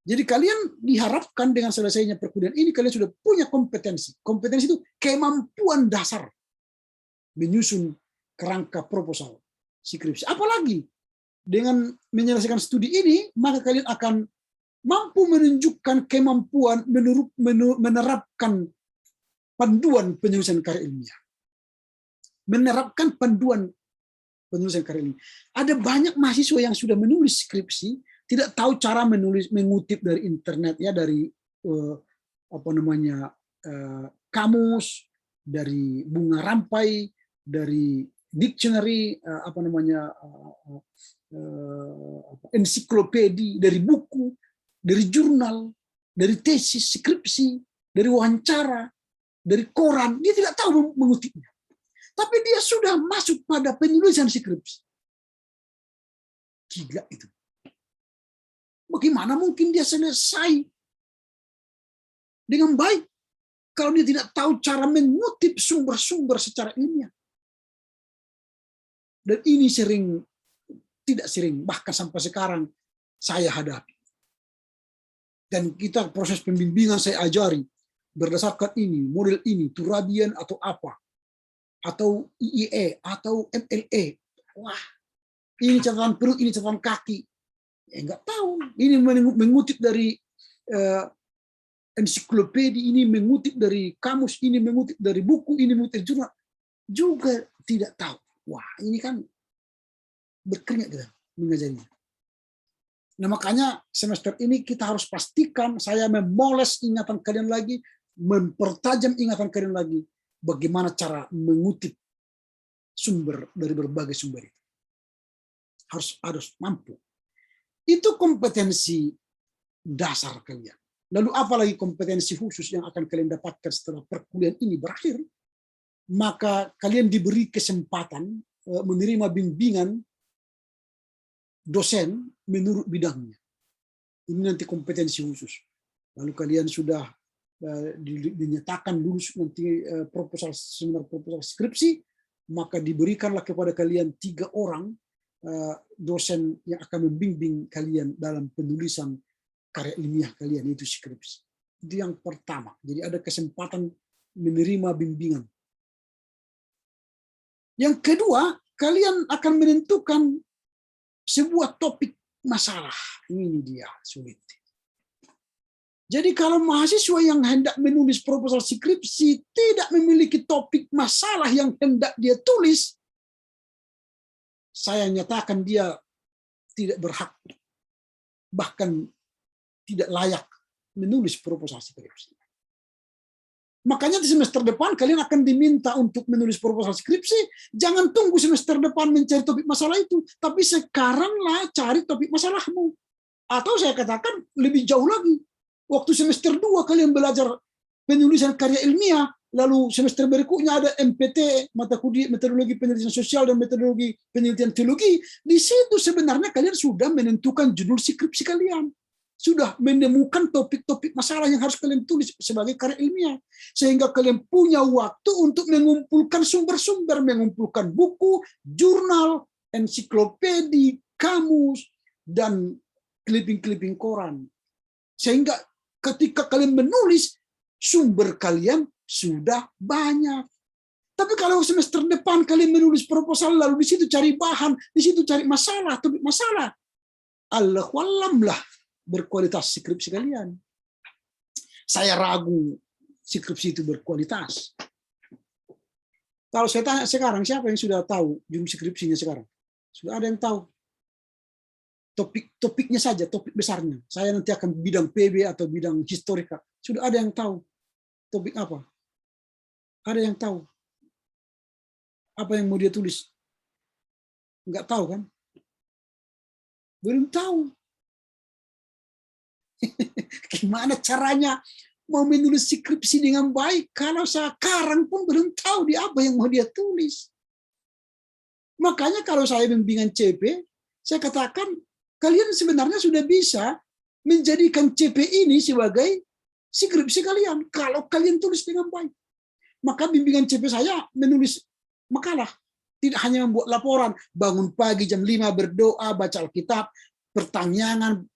Jadi kalian diharapkan dengan selesainya perkuliahan ini, kalian sudah punya kompetensi. Kompetensi itu kemampuan dasar menyusun kerangka proposal skripsi. Apalagi dengan menyelesaikan studi ini, maka kalian akan mampu menunjukkan kemampuan menerapkan panduan penyelesaian karya ilmiah. Ada banyak mahasiswa yang sudah menulis skripsi, tidak tahu cara mengutip dari internet, ya, dari kamus, dari bunga rampai, dari dictionary, ensiklopedi, dari buku, dari jurnal, dari tesis, skripsi, dari wawancara, dari koran. Dia tidak tahu mengutipnya. Tapi dia sudah masuk pada penulisan skripsi. Gila itu. Bagaimana mungkin dia selesai dengan baik kalau dia tidak tahu cara mengutip sumber-sumber secara ilmiah? Dan ini tidak sering, bahkan sampai sekarang saya hadapi. Dan kita proses pembimbingan saya ajari berdasarkan ini, model ini, Turabian atau apa, atau IIE, atau MLE. Wah, ini catatan perut, ini catatan kaki. Enggak tahu. Ini mengutip dari ensiklopedi, ini mengutip dari kamus, ini mengutip dari buku, ini mengutip dari jurnal. Juga tidak tahu. Wah, ini kan berkeringat kita mengajarinya. Nah, makanya semester ini kita harus pastikan saya memoles ingatan kalian lagi, mempertajam ingatan kalian lagi, bagaimana cara mengutip sumber dari berbagai sumber itu. Harus mampu. Itu kompetensi dasar kalian. Lalu apalagi kompetensi khusus yang akan kalian dapatkan setelah perkuliahan ini berakhir, maka kalian diberi kesempatan menerima bimbingan dosen menurut bidangnya. Ini nanti kompetensi khusus. Lalu kalian sudah dinyatakan lulus nanti seminar proposal skripsi, maka diberikanlah kepada kalian 3 orang dosen yang akan membimbing kalian dalam penulisan karya ilmiah kalian, itu skripsi. Itu yang pertama. Jadi ada kesempatan menerima bimbingan. Yang kedua, kalian akan menentukan sebuah topik masalah. Ini dia sulit. Jadi kalau mahasiswa yang hendak menulis proposal skripsi tidak memiliki topik masalah yang hendak dia tulis, saya nyatakan dia tidak berhak, bahkan tidak layak menulis proposal skripsi. Makanya di semester depan kalian akan diminta untuk menulis proposal skripsi, jangan tunggu semester depan mencari topik masalah itu, tapi sekaranglah cari topik masalahmu. Atau saya katakan lebih jauh lagi, waktu semester 2 kalian belajar penulisan karya ilmiah, lalu semester berikutnya ada MPT, mata kuliah metodologi penelitian sosial dan metodologi penelitian teologi, di situ sebenarnya kalian sudah menentukan judul skripsi kalian. Sudah menemukan topik-topik masalah yang harus kalian tulis sebagai karya ilmiah. Sehingga kalian punya waktu untuk mengumpulkan sumber-sumber, mengumpulkan buku, jurnal, ensiklopedi, kamus, dan clipping-clipping koran. Sehingga ketika kalian menulis, sumber kalian sudah banyak. Tapi kalau semester depan kalian menulis proposal, lalu di situ cari bahan, di situ cari masalah, topik masalah, Allahu a'lam lah berkualitas skripsi kalian. Saya ragu skripsi itu berkualitas. Kalau saya tanya sekarang, siapa yang sudah tahu judul skripsinya sekarang? Sudah ada yang tahu? Topiknya saja, topik besarnya. Saya nanti akan bidang PB atau bidang historika. Sudah ada yang tahu topik apa? Ada yang tahu apa yang mau dia tulis? Enggak tahu kan? Belum tahu. Gimana caranya mau menulis skripsi dengan baik kalau sekarang pun belum tahu dia apa yang mau dia tulis? Makanya kalau saya bimbingan CP, saya katakan kalian sebenarnya sudah bisa menjadikan CP ini sebagai skripsi kalian kalau kalian tulis dengan baik. Maka bimbingan CP saya menulis makalah, tidak hanya membuat laporan, bangun pagi jam 5 berdoa, baca Alkitab, pertanyaan,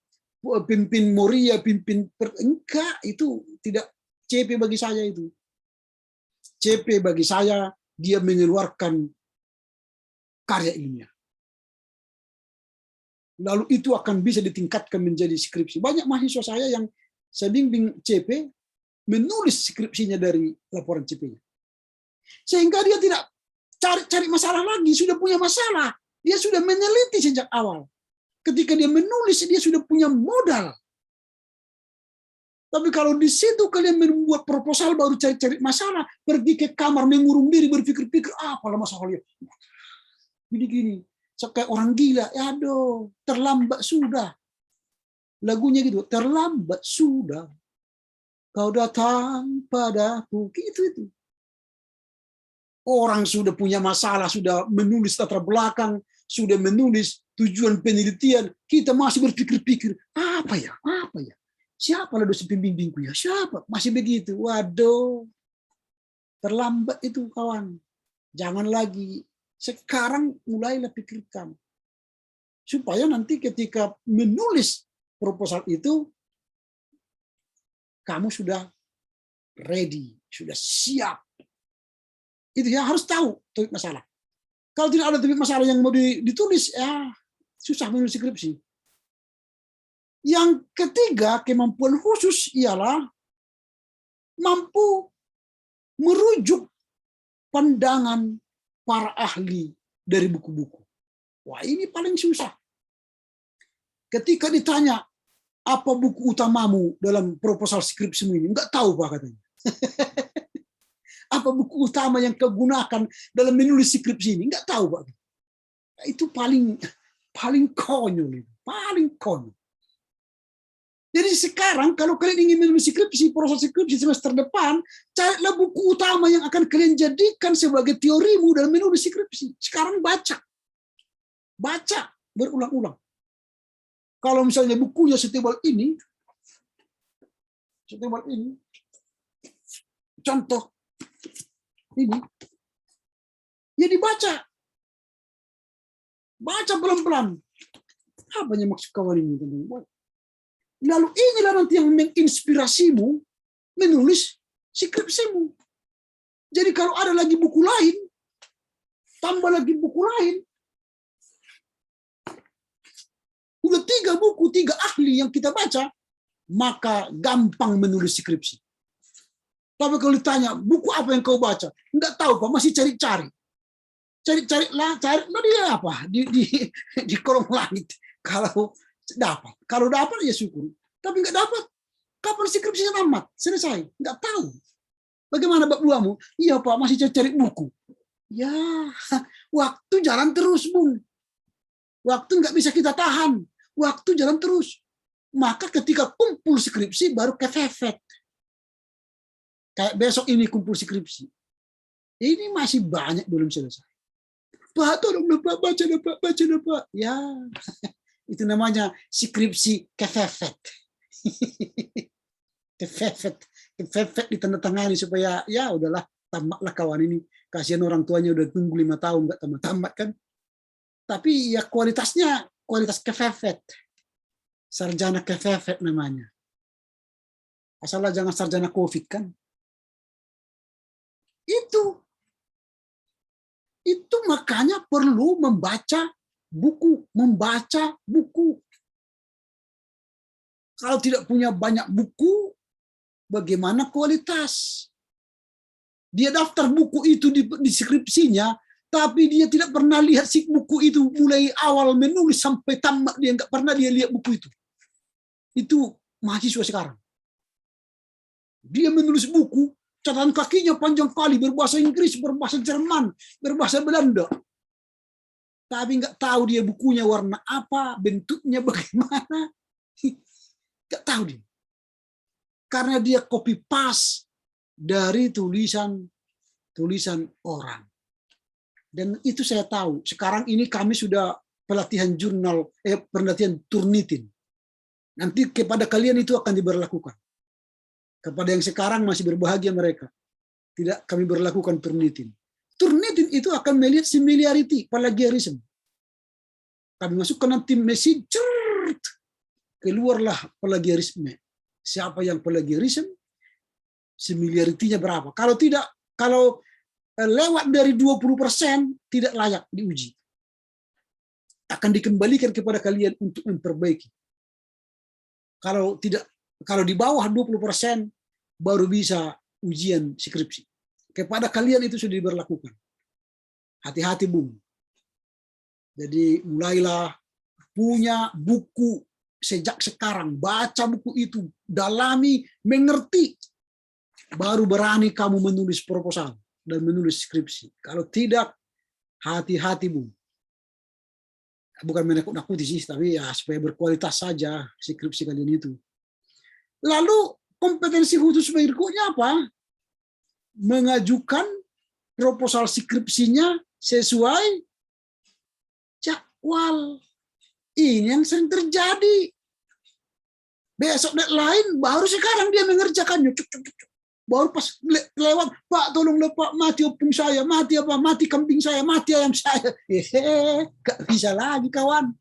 pimpin Moria, enggak, itu tidak CP bagi saya itu. CP bagi saya dia mengeluarkan karya ilmiah. Lalu itu akan bisa ditingkatkan menjadi skripsi. Banyak mahasiswa saya yang saya bimbing CP menulis skripsinya dari laporan CP-nya. Sehingga dia tidak cari masalah lagi, sudah punya masalah. Dia sudah meneliti sejak awal. Ketika dia menulis, dia sudah punya modal. Tapi kalau di situ kalian membuat proposal baru cari-cari masalah, pergi ke kamar mengurung diri berpikir-pikir, apalah masalahnya. Gini-gini, kayak orang gila. Ya aduh, terlambat sudah. Lagunya gitu, terlambat sudah. Kau datang padaku, gitu itu. Orang sudah punya masalah, sudah menulis latar belakang, sudah menulis tujuan penelitian, kita masih berpikir-pikir, apa ya? Siapa lah dosen pembimbingku ya? Siapa? Masih begitu. Waduh. Terlambat itu kawan. Jangan lagi. Sekarang mulailah pikirkan. Supaya nanti ketika menulis proposal itu, kamu sudah ready, sudah siap. Itu ya, harus tahu topik masalah. Kalau tidak ada topik masalah yang mau ditulis, ya susah menulis skripsi. Yang ketiga, kemampuan khusus ialah mampu merujuk pandangan para ahli dari buku-buku. Wah, ini paling susah. Ketika ditanya, apa buku utamamu dalam proposal skripsimu ini? Enggak tahu, Pak, katanya. Apa buku utama yang kau gunakan dalam menulis skripsi ini? Enggak tahu, Pak. Itu paling konyol. Paling konyol. Jadi sekarang kalau kalian ingin menulis skripsi, proses skripsi semester depan, carilah buku utama yang akan kalian jadikan sebagai teorimu dalam menulis skripsi. Sekarang baca berulang-ulang. Kalau misalnya bukunya setebal ini, contoh ini, Ya dibaca. Baca pelan-pelan. Apa yang maksud kawan ini? Lalu inilah nanti yang menginspirasimu menulis skripsimu. Jadi kalau ada lagi buku lain, tambah lagi buku lain. Udah 3 buku, 3 ahli yang kita baca, maka gampang menulis skripsi. Tapi kalau ditanya, buku apa yang kau baca? Enggak tahu, Pak, masih cari-cari. Cari dia apa? Di kolom langit. Kalau dapat ya syukur. Tapi enggak dapat, kapan skripsinya tamat? Selesai. Enggak tahu. Bagaimana Pak buamu? Iya Pak, masih cari buku. Ya, waktu jalan terus, Bung. Waktu enggak bisa kita tahan. Waktu jalan terus. Maka ketika kumpul skripsi baru kefefet. Kayak besok ini kumpul skripsi. Ini masih banyak belum selesai. Pak, tolong Pak, baca Pak. Ya, itu namanya skripsi kefefet. Kefefet ditandatangani supaya ya udahlah, tamatlah kawan ini. Kasihan orang tuanya udah tunggu 5 tahun nggak tamat-tamat kan. Tapi ya kualitasnya kualitas kefefet. Sarjana kefefet namanya. Asalnya jangan sarjana COVID kan. Itu makanya perlu membaca buku. Kalau tidak punya banyak buku, bagaimana kualitas? Dia daftar buku itu di skripsinya, tapi dia tidak pernah lihat si buku itu mulai awal menulis sampai tamat, dia nggak pernah dia lihat buku itu. Itu mahasiswa sekarang. Dia menulis buku, catatan kakinya panjang kali, berbahasa Inggris, berbahasa Jerman, berbahasa Belanda. Tapi nggak tahu dia bukunya warna apa, bentuknya bagaimana. Nggak tahu dia. Karena dia copy paste dari tulisan orang. Dan itu saya tahu. Sekarang ini kami sudah pelatihan pelatihan Turnitin. Nanti kepada kalian itu akan diberlakukan. Kepada yang sekarang masih berbahagia mereka. Tidak kami berlakukan Turnitin. Turnitin itu akan melihat similarity, plagiarism. Kami masukkan nanti message, keluarlah plagiarisme. Siapa yang plagiarism, similarity-nya berapa. Kalau tidak, kalau lewat dari 20% tidak layak diuji. Akan dikembalikan kepada kalian untuk memperbaiki. Kalau di bawah 20% baru bisa ujian skripsi. Kepada kalian itu sudah diberlakukan. Hati-hati, Bung. Jadi mulailah punya buku sejak sekarang. Baca buku itu, dalami, mengerti. Baru berani kamu menulis proposal dan menulis skripsi. Kalau tidak, hati-hati, Bung. Bukan menakut-nakuti sih, tapi ya supaya berkualitas saja skripsi kalian itu. Lalu kompetensi khusus berikutnya apa? Mengajukan proposal skripsinya sesuai jadwal. Ini yang sering terjadi. Besok deadline, baru sekarang dia mengerjakannya. Baru pas lewat, Pak tolonglah Pak, mati opung saya, mati apa, mati kambing saya, mati ayam saya. Gak bisa lagi kawan.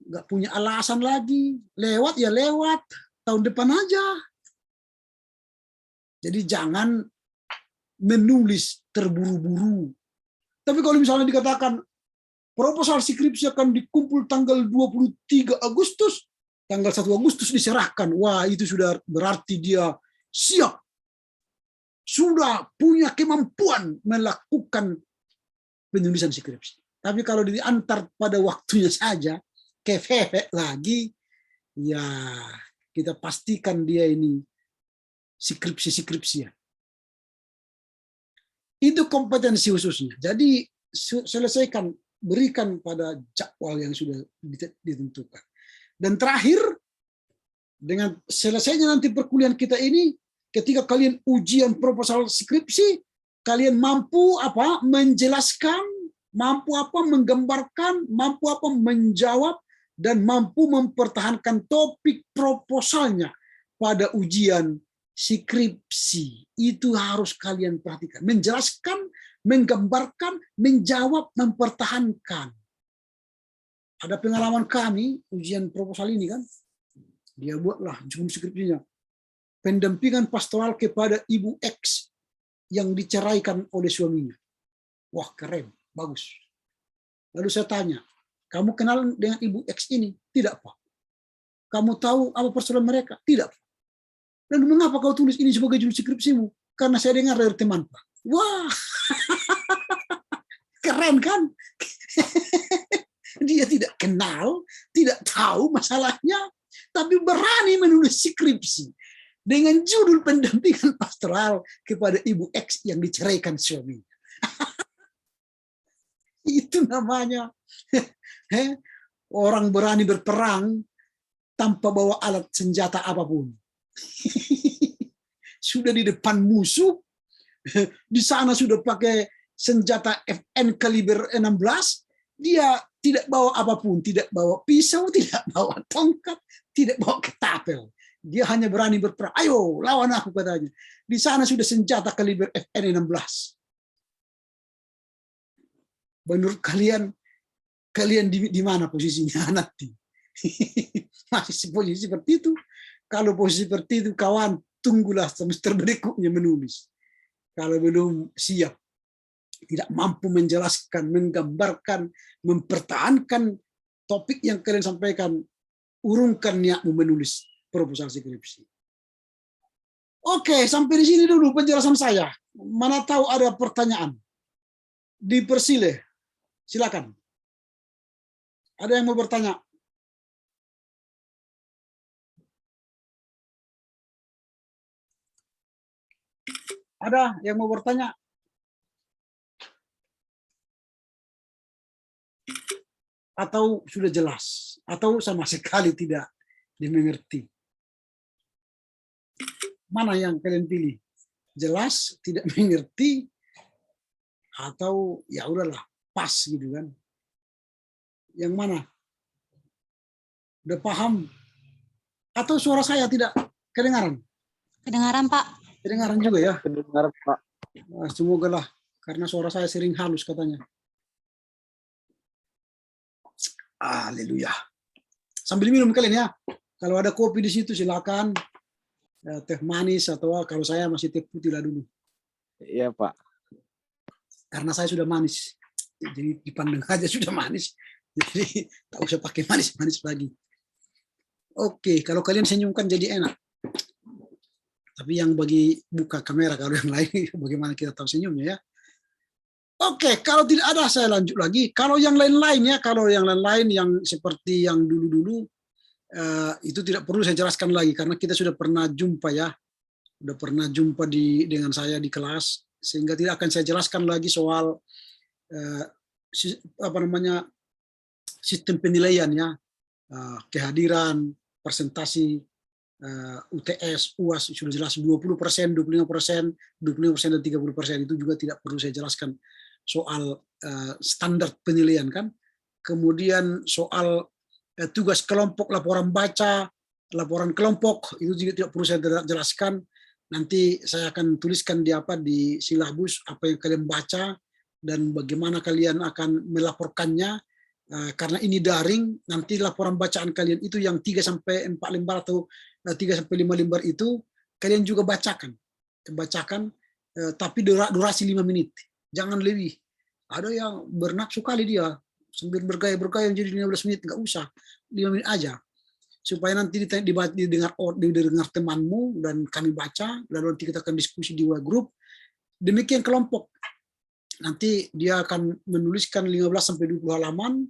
Gak punya alasan lagi. Lewat ya lewat, tahun depan aja. Jadi jangan menulis terburu-buru. Tapi kalau misalnya dikatakan proposal skripsi akan dikumpul tanggal 23 Agustus, tanggal 1 Agustus diserahkan. Wah, itu sudah berarti dia siap. Sudah punya kemampuan melakukan penulisan skripsi. Tapi kalau diantar pada waktunya saja, kefefek lagi, ya kita pastikan dia ini skripsi-skripsian. Itu kompetensi khususnya. Jadi selesaikan, berikan pada jadwal yang sudah ditentukan. Dan terakhir, dengan selesainya nanti perkuliahan kita ini, ketika kalian ujian proposal skripsi, kalian mampu apa? Menjelaskan, mampu apa? Menggambarkan, mampu apa? Menjawab, dan mampu mempertahankan topik proposalnya pada ujian skripsi. Itu harus kalian perhatikan. Menjelaskan, menggambarkan, menjawab, mempertahankan. Ada pengalaman kami, ujian proposal ini kan, dia buatlah judul skripsinya, pendampingan pastoral kepada Ibu X yang diceraikan oleh suaminya. Wah, keren, bagus. Lalu saya tanya, kamu kenal dengan Ibu X ini? Tidak, Pak. Kamu tahu apa persoalan mereka? Tidak, Pak. Lalu mengapa kau tulis ini sebagai judul skripsimu? Karena saya dengar dari teman, Pak. Wah, keren kan? Dia tidak kenal, tidak tahu masalahnya, tapi berani menulis skripsi dengan judul pendampingan pastoral kepada Ibu X yang diceraikan suami. Itu namanya orang berani berperang tanpa bawa alat senjata apapun. Sudah di depan musuh, di sana sudah pakai senjata FN kaliber 16, dia tidak bawa apapun, tidak bawa pisau, tidak bawa tongkat, tidak bawa ketapel. Dia hanya berani berperang. Ayo, lawan aku, katanya. Di sana sudah senjata kaliber FN 16. Menurut kalian di mana posisinya nanti? Masih posisi seperti itu. Kalau posisi seperti itu, kawan, tunggulah semester berikutnya menulis. Kalau belum siap, tidak mampu menjelaskan, menggambarkan, mempertahankan topik yang kalian sampaikan, urungkan niatmu menulis proposal skripsi. Oke, sampai di sini dulu penjelasan saya. Mana tahu ada pertanyaan? Dipersilih, silakan. Ada yang mau bertanya? Ada yang mau bertanya? Atau sudah jelas? Atau sama sekali tidak dimengerti? Mana yang kalian pilih? Jelas, tidak mengerti, atau ya udahlah, pas gitu kan? Yang mana? Udah paham? Atau suara saya tidak kedengaran? Kedengaran, Pak. Kedengaran juga ya? Kedengar, Pak. Semoga lah, karena suara saya sering halus katanya. Haleluya. Sambil minum kalian ya. Kalau ada kopi di situ silakan. Teh manis atau kalau saya masih teh putih lah dulu. Iya, Pak. Karena saya sudah manis. Jadi dipandang aja sudah manis. Jadi tak usah pakai manis-manis lagi. Oke, kalau kalian senyumkan jadi enak. Tapi yang bagi buka kamera, kalau yang lain bagaimana kita tahu senyumnya ya. Oke, kalau tidak ada saya lanjut lagi. Kalau yang lain-lain ya, kalau yang lain-lain yang seperti yang dulu-dulu itu tidak perlu saya jelaskan lagi karena kita sudah pernah jumpa ya, sudah pernah jumpa dengan saya di kelas, sehingga tidak akan saya jelaskan lagi soal sistem penilaian ya, kehadiran, presentasi, UTS, UAS sudah jelas 20%, 25%, 25% dan 30%, itu juga tidak perlu saya jelaskan soal standar penilaian kan. Kemudian soal tugas kelompok, laporan baca, laporan kelompok itu juga tidak perlu saya jelaskan. Nanti saya akan tuliskan di silabus apa yang kalian baca dan bagaimana kalian akan melaporkannya. Karena ini daring, nanti laporan bacaan kalian itu yang 3-4 lembar atau 3-5 lembar itu kalian juga bacakan, tapi durasi 5 menit, jangan lebih. Ada yang bernafsu kali dia sambil bergaya jadi 15 menit, nggak usah, 5 menit aja, supaya nanti didengar temanmu dan kami baca, lalu nanti kita akan diskusi di WA group. Demikian kelompok, nanti dia akan menuliskan 15-20 halaman,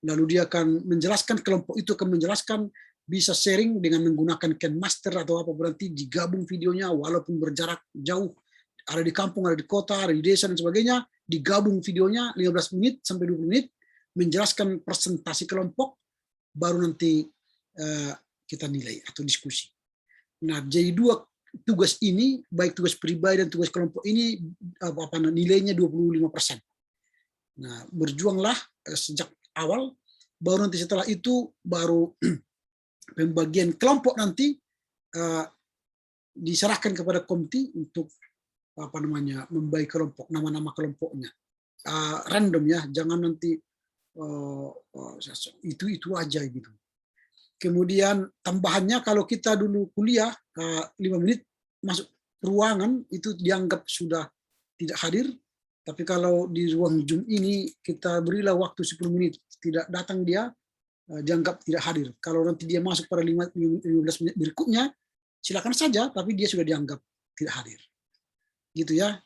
lalu dia akan menjelaskan, kelompok itu akan menjelaskan, bisa sharing dengan menggunakan Kenmaster atau apa, berarti digabung videonya walaupun berjarak jauh, ada di kampung, ada di kota, ada di desa dan sebagainya, digabung videonya 15 menit sampai 20 menit, menjelaskan presentasi kelompok, baru nanti kita nilai atau diskusi. Nah, jadi 2 tugas ini, baik tugas pribadi dan tugas kelompok ini nilainya 25%. Nah, berjuanglah sejak awal, baru nanti setelah itu baru pembagian kelompok nanti diserahkan kepada komite untuk membagi kelompok, nama-nama kelompoknya random ya, jangan nanti itu aja gitu. Kemudian tambahannya kalau kita dulu kuliah 5 menit masuk ruangan itu dianggap sudah tidak hadir, tapi kalau di ruang Zoom ini kita berilah waktu 10 menit tidak datang dia dianggap tidak hadir. Kalau nanti dia masuk pada 15 menit berikutnya silakan saja, tapi dia sudah dianggap tidak hadir. Gitu ya.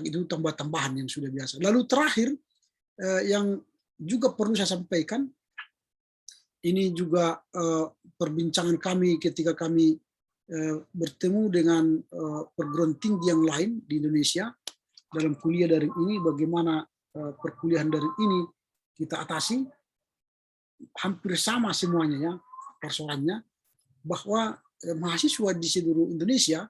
Itu tambahan yang sudah biasa. Lalu terakhir yang juga perlu saya sampaikan, ini juga perbincangan kami ketika kami bertemu dengan perguruan tinggi yang lain di Indonesia dalam kuliah daring ini, bagaimana perkuliahan daring ini kita atasi, hampir sama semuanya ya persoalannya, bahwa mahasiswa di seluruh Indonesia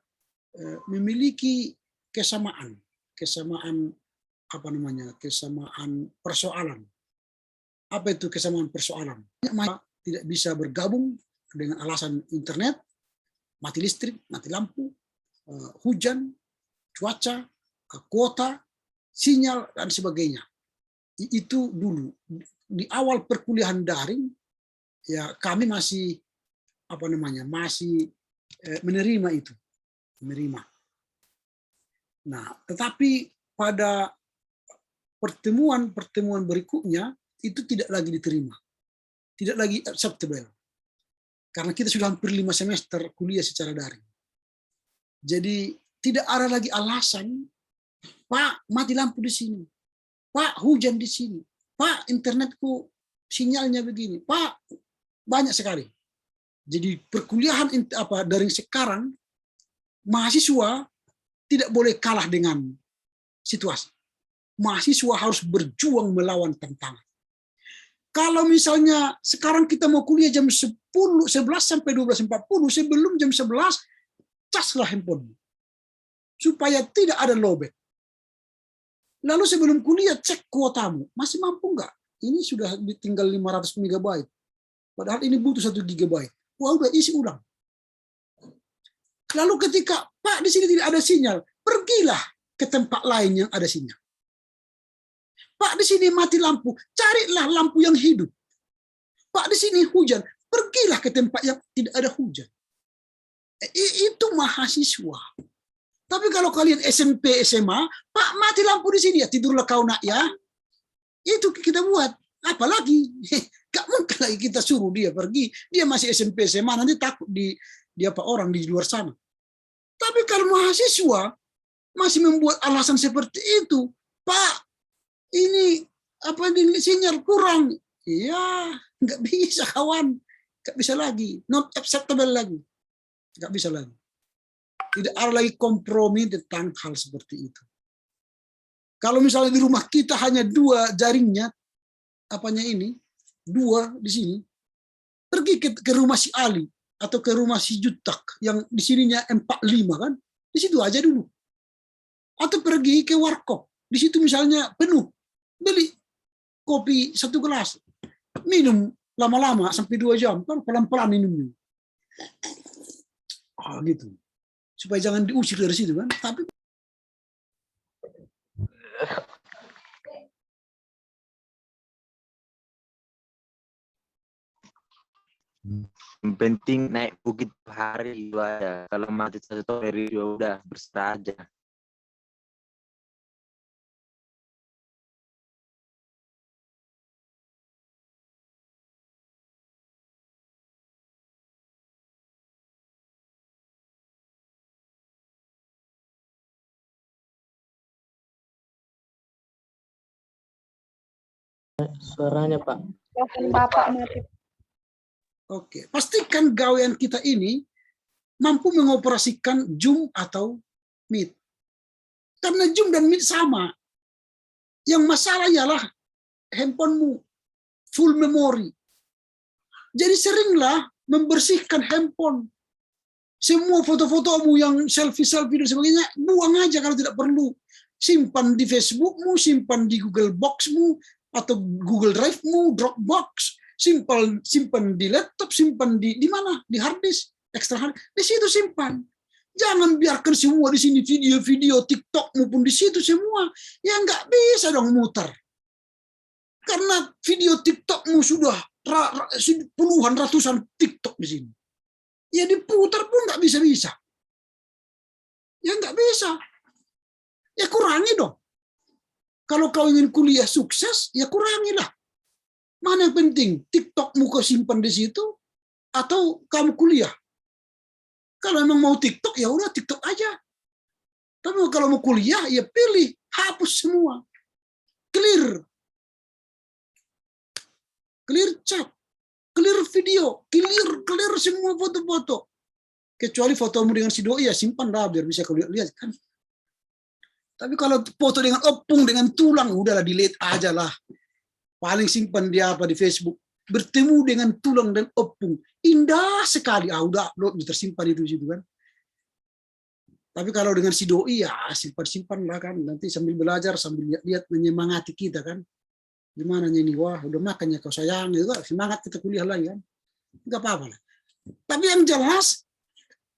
memiliki kesamaan persoalan. Apa itu kesamaan persoalan? Tidak bisa bergabung dengan alasan internet, mati listrik, mati lampu, hujan, cuaca, kuota, sinyal dan sebagainya. Itu dulu di awal perkuliahan daring ya kami masih menerima itu. Nah, tetapi pada pertemuan berikutnya itu tidak lagi diterima, tidak lagi acceptable, karena kita sudah hampir 5 semester kuliah secara daring. Jadi tidak ada lagi alasan, Pak mati lampu di sini, Pak hujan di sini, Pak internetku sinyalnya begini, Pak banyak sekali. Jadi perkuliahan daring sekarang, mahasiswa tidak boleh kalah dengan situasi. Mahasiswa harus berjuang melawan tantangan. Kalau misalnya sekarang kita mau kuliah jam 11 sampai 12.40, sebelum jam 11, caslah handphone supaya tidak ada lowbat. Lalu sebelum kuliah cek kuotamu, masih mampu nggak? Ini sudah tinggal 500 MB, padahal ini butuh 1 GB. Wah, udah isi ulang. Lalu ketika Pak di sini tidak ada sinyal, pergilah ke tempat lain yang ada sinyal. Pak di sini mati lampu, carilah lampu yang hidup. Pak di sini hujan, pergilah ke tempat yang tidak ada hujan. Itu mahasiswa. Tapi kalau kalian SMP, SMA, Pak mati lampu di sini, ya tidurlah kau nak ya. Itu kita buat. Apalagi, gak mungkin lagi kita suruh dia pergi. Dia masih SMP, SMA, nanti takut dia orang di luar sana. Tapi kalau mahasiswa masih membuat alasan seperti itu, Pak, ini sinyal kurang. Iya, nggak bisa kawan, nggak bisa lagi, not acceptable lagi, nggak bisa lagi. Tidak ada lagi kompromi tentang hal seperti itu. Kalau misalnya di rumah kita hanya 2 jaringnya, 2 di sini, pergi ke rumah si Ali atau ke rumah si Jutak yang di sininya 45 kan, di situ aja dulu. Atau pergi ke warkop, di situ misalnya penuh, beli kopi 1 gelas, minum lama-lama sampai 2 jam, kan pelan-pelan minumnya. Gitu. Supaya jangan diusir dari situ kan. Tapi yang penting naik bukit hari itu aja. Kalau mati 1 hari juga udah berserah aja. Suaranya Pak. Bapak mati. oke, pastikan gawean kita ini mampu mengoperasikan Zoom atau Meet. Karena Zoom dan Meet sama. Yang masalah ialah handphonemu full memory. Jadi seringlah membersihkan handphone. Semua foto-fotomu yang selfie-selfie dan sebagainya, buang aja kalau tidak perlu. Simpan di Facebookmu, simpan di Google Box-mu, atau Google Drive-mu, Dropbox, simpan di laptop, simpan di mana? Di hard disk, extra hard, di situ simpan. Jangan biarkan semua di sini video-video TikTok maupun di situ semua. Ya nggak bisa dong muter. Karena video TikTokmu sudah puluhan ratusan TikTok di sini. Ya diputar pun nggak bisa-bisa. Ya nggak bisa. Ya kurangi dong. Kalau kau ingin kuliah sukses, ya kurangilah. Mana yang penting? TikTokmu kau simpan di situ atau kamu kuliah? Kalau memang mau TikTok, ya udah TikTok aja. Tapi kalau mau kuliah, ya pilih, hapus semua. Clear chat, clear video, clear semua foto-foto. Kecuali fotomu dengan si doi, ya simpan lah biar bisa kau lihat kan. Tapi kalau foto dengan opung, dengan tulang, udahlah delete aja lah. Paling simpan dia apa di Facebook. Bertemu dengan tulang dan opung. Indah sekali. Udah upload, tersimpan itu situ kan. Tapi kalau dengan si doi, ya simpan lah kan. Nanti sambil belajar, sambil lihat menyemangati kita kan. Gimana nih, wah udah makannya kau sayang. Itu semangat kita kuliah lagi kan. Enggak apa-apa lah. Tapi yang jelas,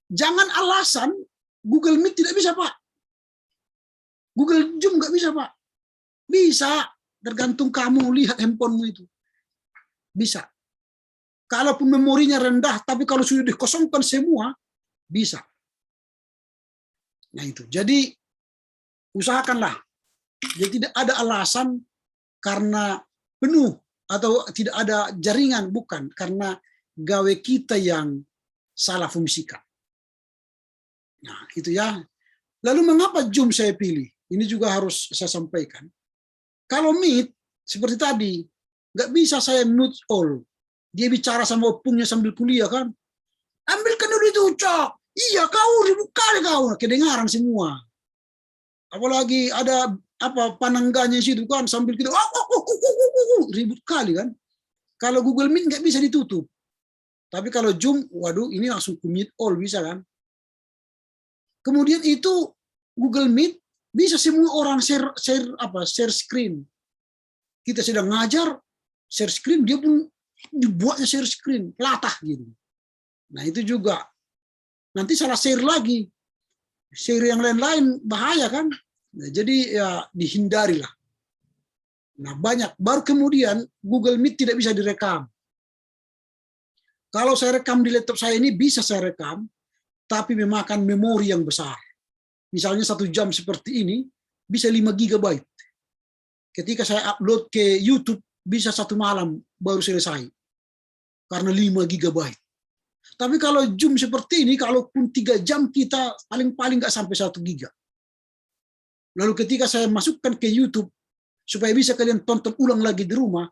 jangan alasan Google Meet tidak bisa Pak. Google Zoom nggak bisa Pak. Bisa, tergantung kamu lihat handphonemu itu. Bisa. Kalaupun memorinya rendah, tapi kalau sudah dikosongkan semua, bisa. Nah itu. Jadi usahakanlah. Jadi tidak ada alasan karena penuh atau tidak ada jaringan, bukan karena gawe kita yang salah fungsikan. Nah itu ya. Lalu mengapa Zoom saya pilih? Ini juga harus saya sampaikan. Kalau Meet, seperti tadi, nggak bisa saya mute all. Dia bicara sama opungnya sambil kuliah kan. Ambilkan dulu itu, Cok. Iya, kau ribut kali kau. Kedengaran semua. Apalagi ada apa panangganya situ kan sambil kita ribut kali kan. Kalau Google Meet nggak bisa ditutup. Tapi kalau Zoom, waduh, ini langsung mute all bisa kan. Kemudian itu Google Meet bisa semua orang share screen. Kita sedang ngajar, share screen, dia pun dibuatnya share screen, latah gitu. Nah itu juga. Nanti salah share lagi. Share yang lain-lain bahaya kan. Nah, jadi ya dihindarilah. Nah banyak. Baru kemudian Google Meet tidak bisa direkam. Kalau saya rekam di laptop saya ini bisa saya rekam, tapi memakan memori yang besar. Misalnya 1 jam seperti ini, bisa 5 GB. Ketika saya upload ke YouTube, bisa 1 malam baru selesai. Karena 5 GB. Tapi kalau Zoom seperti ini, kalaupun 3 jam kita paling-paling nggak sampai 1 GB. Lalu ketika saya masukkan ke YouTube, supaya bisa kalian tonton ulang lagi di rumah,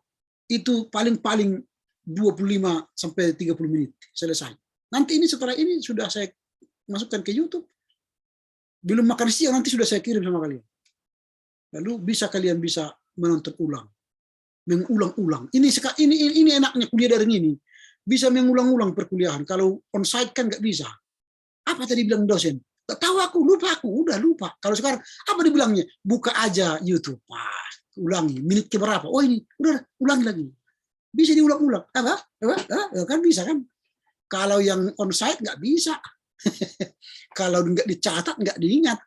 itu paling-paling 25 sampai 30 menit selesai. Nanti ini setelah ini sudah saya masukkan ke YouTube. Belum makan siang nanti sudah saya kirim sama kalian. Lalu kalian bisa menonton ulang, mengulang-ulang. Ini enaknya kuliah daring ini. Bisa mengulang-ulang perkuliahan. Kalau onsite kan nggak bisa. Apa tadi bilang dosen? Gak tahu aku, udah lupa. Kalau sekarang apa dibilangnya? Buka aja YouTube. Wah, ulangi. Menit ke berapa? Oh ini, udah ulangi lagi. Bisa diulang-ulang. Apa? Kan bisa kan? Kalau yang onsite nggak bisa. Kalau nggak dicatat nggak diingat.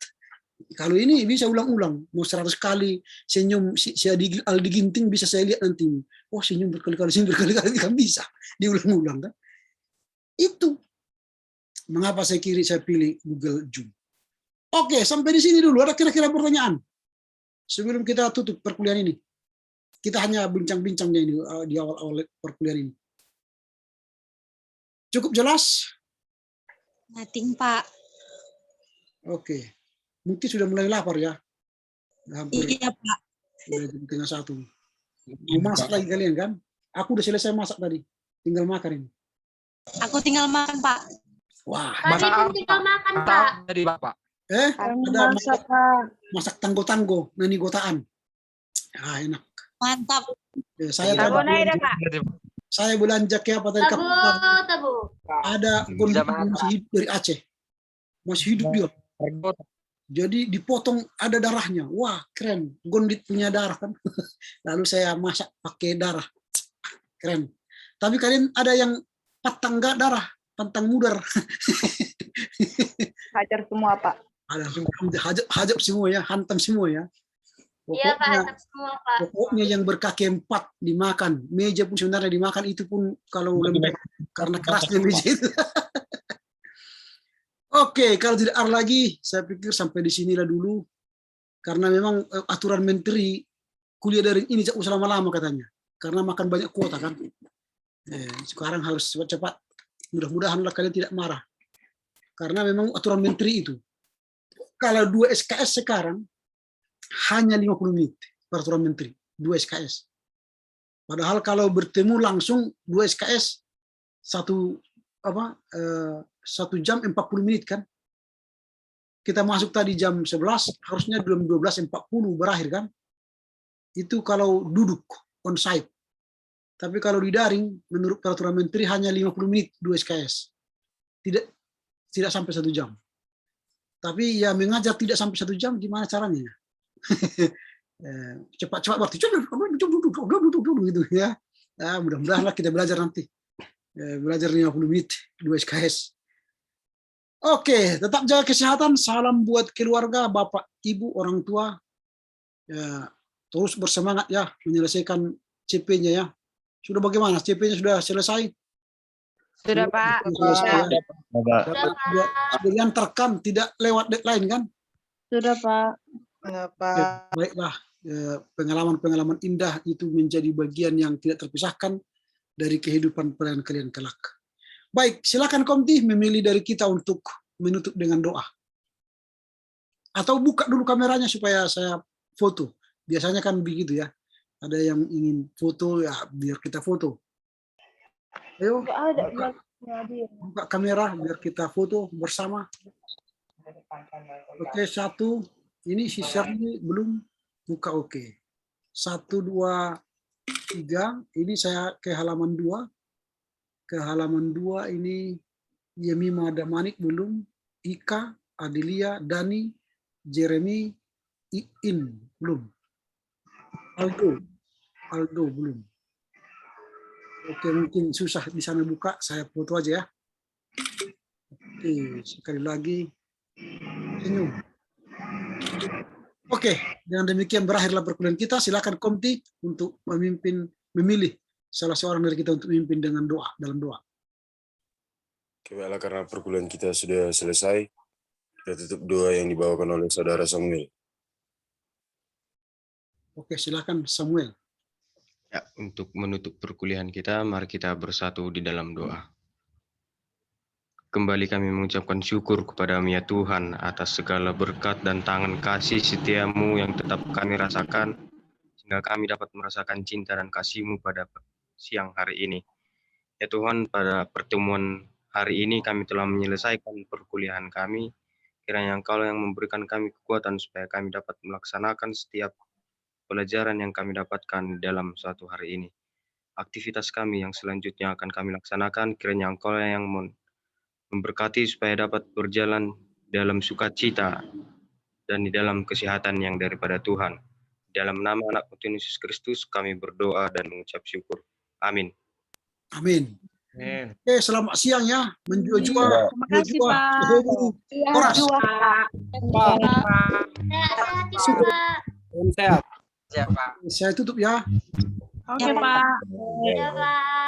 Kalau ini bisa ulang-ulang. Mau 100 kali senyum si Aldi Ginting bisa saya lihat nanti. Oh senyum berkali-kali kan bisa diulang-ulang kan. Itu mengapa saya pilih Google Zoom. Oke, sampai di sini dulu. Ada kira-kira pertanyaan sebelum kita tutup perkuliahan ini? Kita hanya bincang-bincangnya ini di awal-awal perkuliahan ini. Cukup jelas? Nothing, Pak. Oke. Mungkin sudah mulai lapar ya. Hampir Iya, Pak. jam 1:30. Mau masak lagi kalian kan? Aku udah selesai masak tadi. Tinggal makan ini. Aku tinggal makan, Pak. Wah. Tadi pun tinggal makan, Pak. Dari Bapak. Ada masak tanggo-tanggo, nani gotaan. Enak. Mantap. Saya Tabu naik dah, Pak. saya belanja ke apa tadi? Tabu. Ada kondisi masih hidup dari Aceh. Masih hidup dia. Jadi dipotong ada darahnya. Wah, keren. Gondit punya darah kan. Lalu saya masak pakai darah. Keren. Tapi kalian ada yang patang nggak darah? Pantang mudar. hajar semua, Pak. Ada hajab semua ya, hantam semua ya. Iya Pak, Pokoknya, tetap semua Pak. pokoknya yang berkaki 4 dimakan. Meja pun sebenarnya dimakan, itu pun kalau lembek karena kerasnya meja itu. Oke, kalau tidak ada lagi, saya pikir sampai di sinilah dulu. Karena memang aturan menteri kuliah daring ini usah lama-lama katanya. Karena makan banyak kuota kan. Sekarang harus cepat-cepat. Mudah-mudahanlah kalian tidak marah. Karena memang aturan menteri itu. Kalau 2 SKS sekarang hanya 50 menit peraturan menteri, 2 SKS. Padahal kalau bertemu langsung 2 SKS 1 jam 40 menit kan. Kita masuk tadi jam 11, harusnya jam 12.40 berakhir kan. Itu kalau duduk on site. Tapi kalau di daring menurut peraturan menteri hanya 50 menit 2 SKS. Tidak sampai 1 jam. Tapi ya mengajar tidak sampai 1 jam, gimana caranya? Cepat-cepat waktu gitu ya. Mudah-mudahanlah kita belajar nanti. Belajar 50 menit 2 SKS. Oke, tetap jaga kesehatan. Salam buat keluarga, bapak, ibu, orang tua. Ya, terus bersemangat ya menyelesaikan CP-nya ya. Sudah bagaimana? CP-nya sudah selesai? Sudah, Pak. Sudah terekam, tidak lewat deadline kan? Sudah, Pak. Oke, baiklah, pengalaman-pengalaman indah itu menjadi bagian yang tidak terpisahkan dari kehidupan kalian kelak. Baik, silakan Komti memilih dari kita untuk menutup dengan doa. Atau buka dulu kameranya supaya saya foto. Biasanya kan begitu ya. Ada yang ingin foto, ya biar kita foto. Ayo, buka kamera biar kita foto bersama. Oke, 1. Ini si Shirley belum buka, oke. 1, 2, 3. Ini saya ke halaman 2. Ke halaman 2 ini Yemima Damanik belum. Ika, Adelia, Dani, Jeremy, Iin belum. Aldo belum. Oke, mungkin susah di sana buka, saya foto aja ya. Oke, sekali lagi. Senyum. Oke, dengan demikian berakhirlah perkuliahan kita. Silakan Komti untuk memilih salah seorang dari kita untuk memimpin dengan doa, dalam doa. Oke, baiklah, karena perkuliahan kita sudah selesai, kita tutup doa yang dibawakan oleh Saudara Samuel. Oke, silakan Samuel. Ya, untuk menutup perkuliahan kita, mari kita bersatu di dalam doa. Kembali kami mengucapkan syukur kepadamu ya Tuhan atas segala berkat dan tangan kasih setiamu yang tetap kami rasakan, sehingga kami dapat merasakan cinta dan kasih-Mu pada siang hari ini. Ya Tuhan, pada pertemuan hari ini kami telah menyelesaikan perkuliahan kami. Kiranya Engkau yang memberikan kami kekuatan supaya kami dapat melaksanakan setiap pelajaran yang kami dapatkan dalam suatu hari ini. Aktivitas kami yang selanjutnya akan kami laksanakan, kiranya Engkau yang memberkati supaya dapat berjalan dalam sukacita dan di dalam kesehatan yang daripada Tuhan. Dalam nama anak Tuhan Yesus Kristus kami berdoa dan mengucap syukur. Amin. Amin. Oke, selamat siang ya. Menjua-jua. Terima kasih, Pak. Horas. Sehat. Saya tutup ya. Oke, Pak. Iya Pak.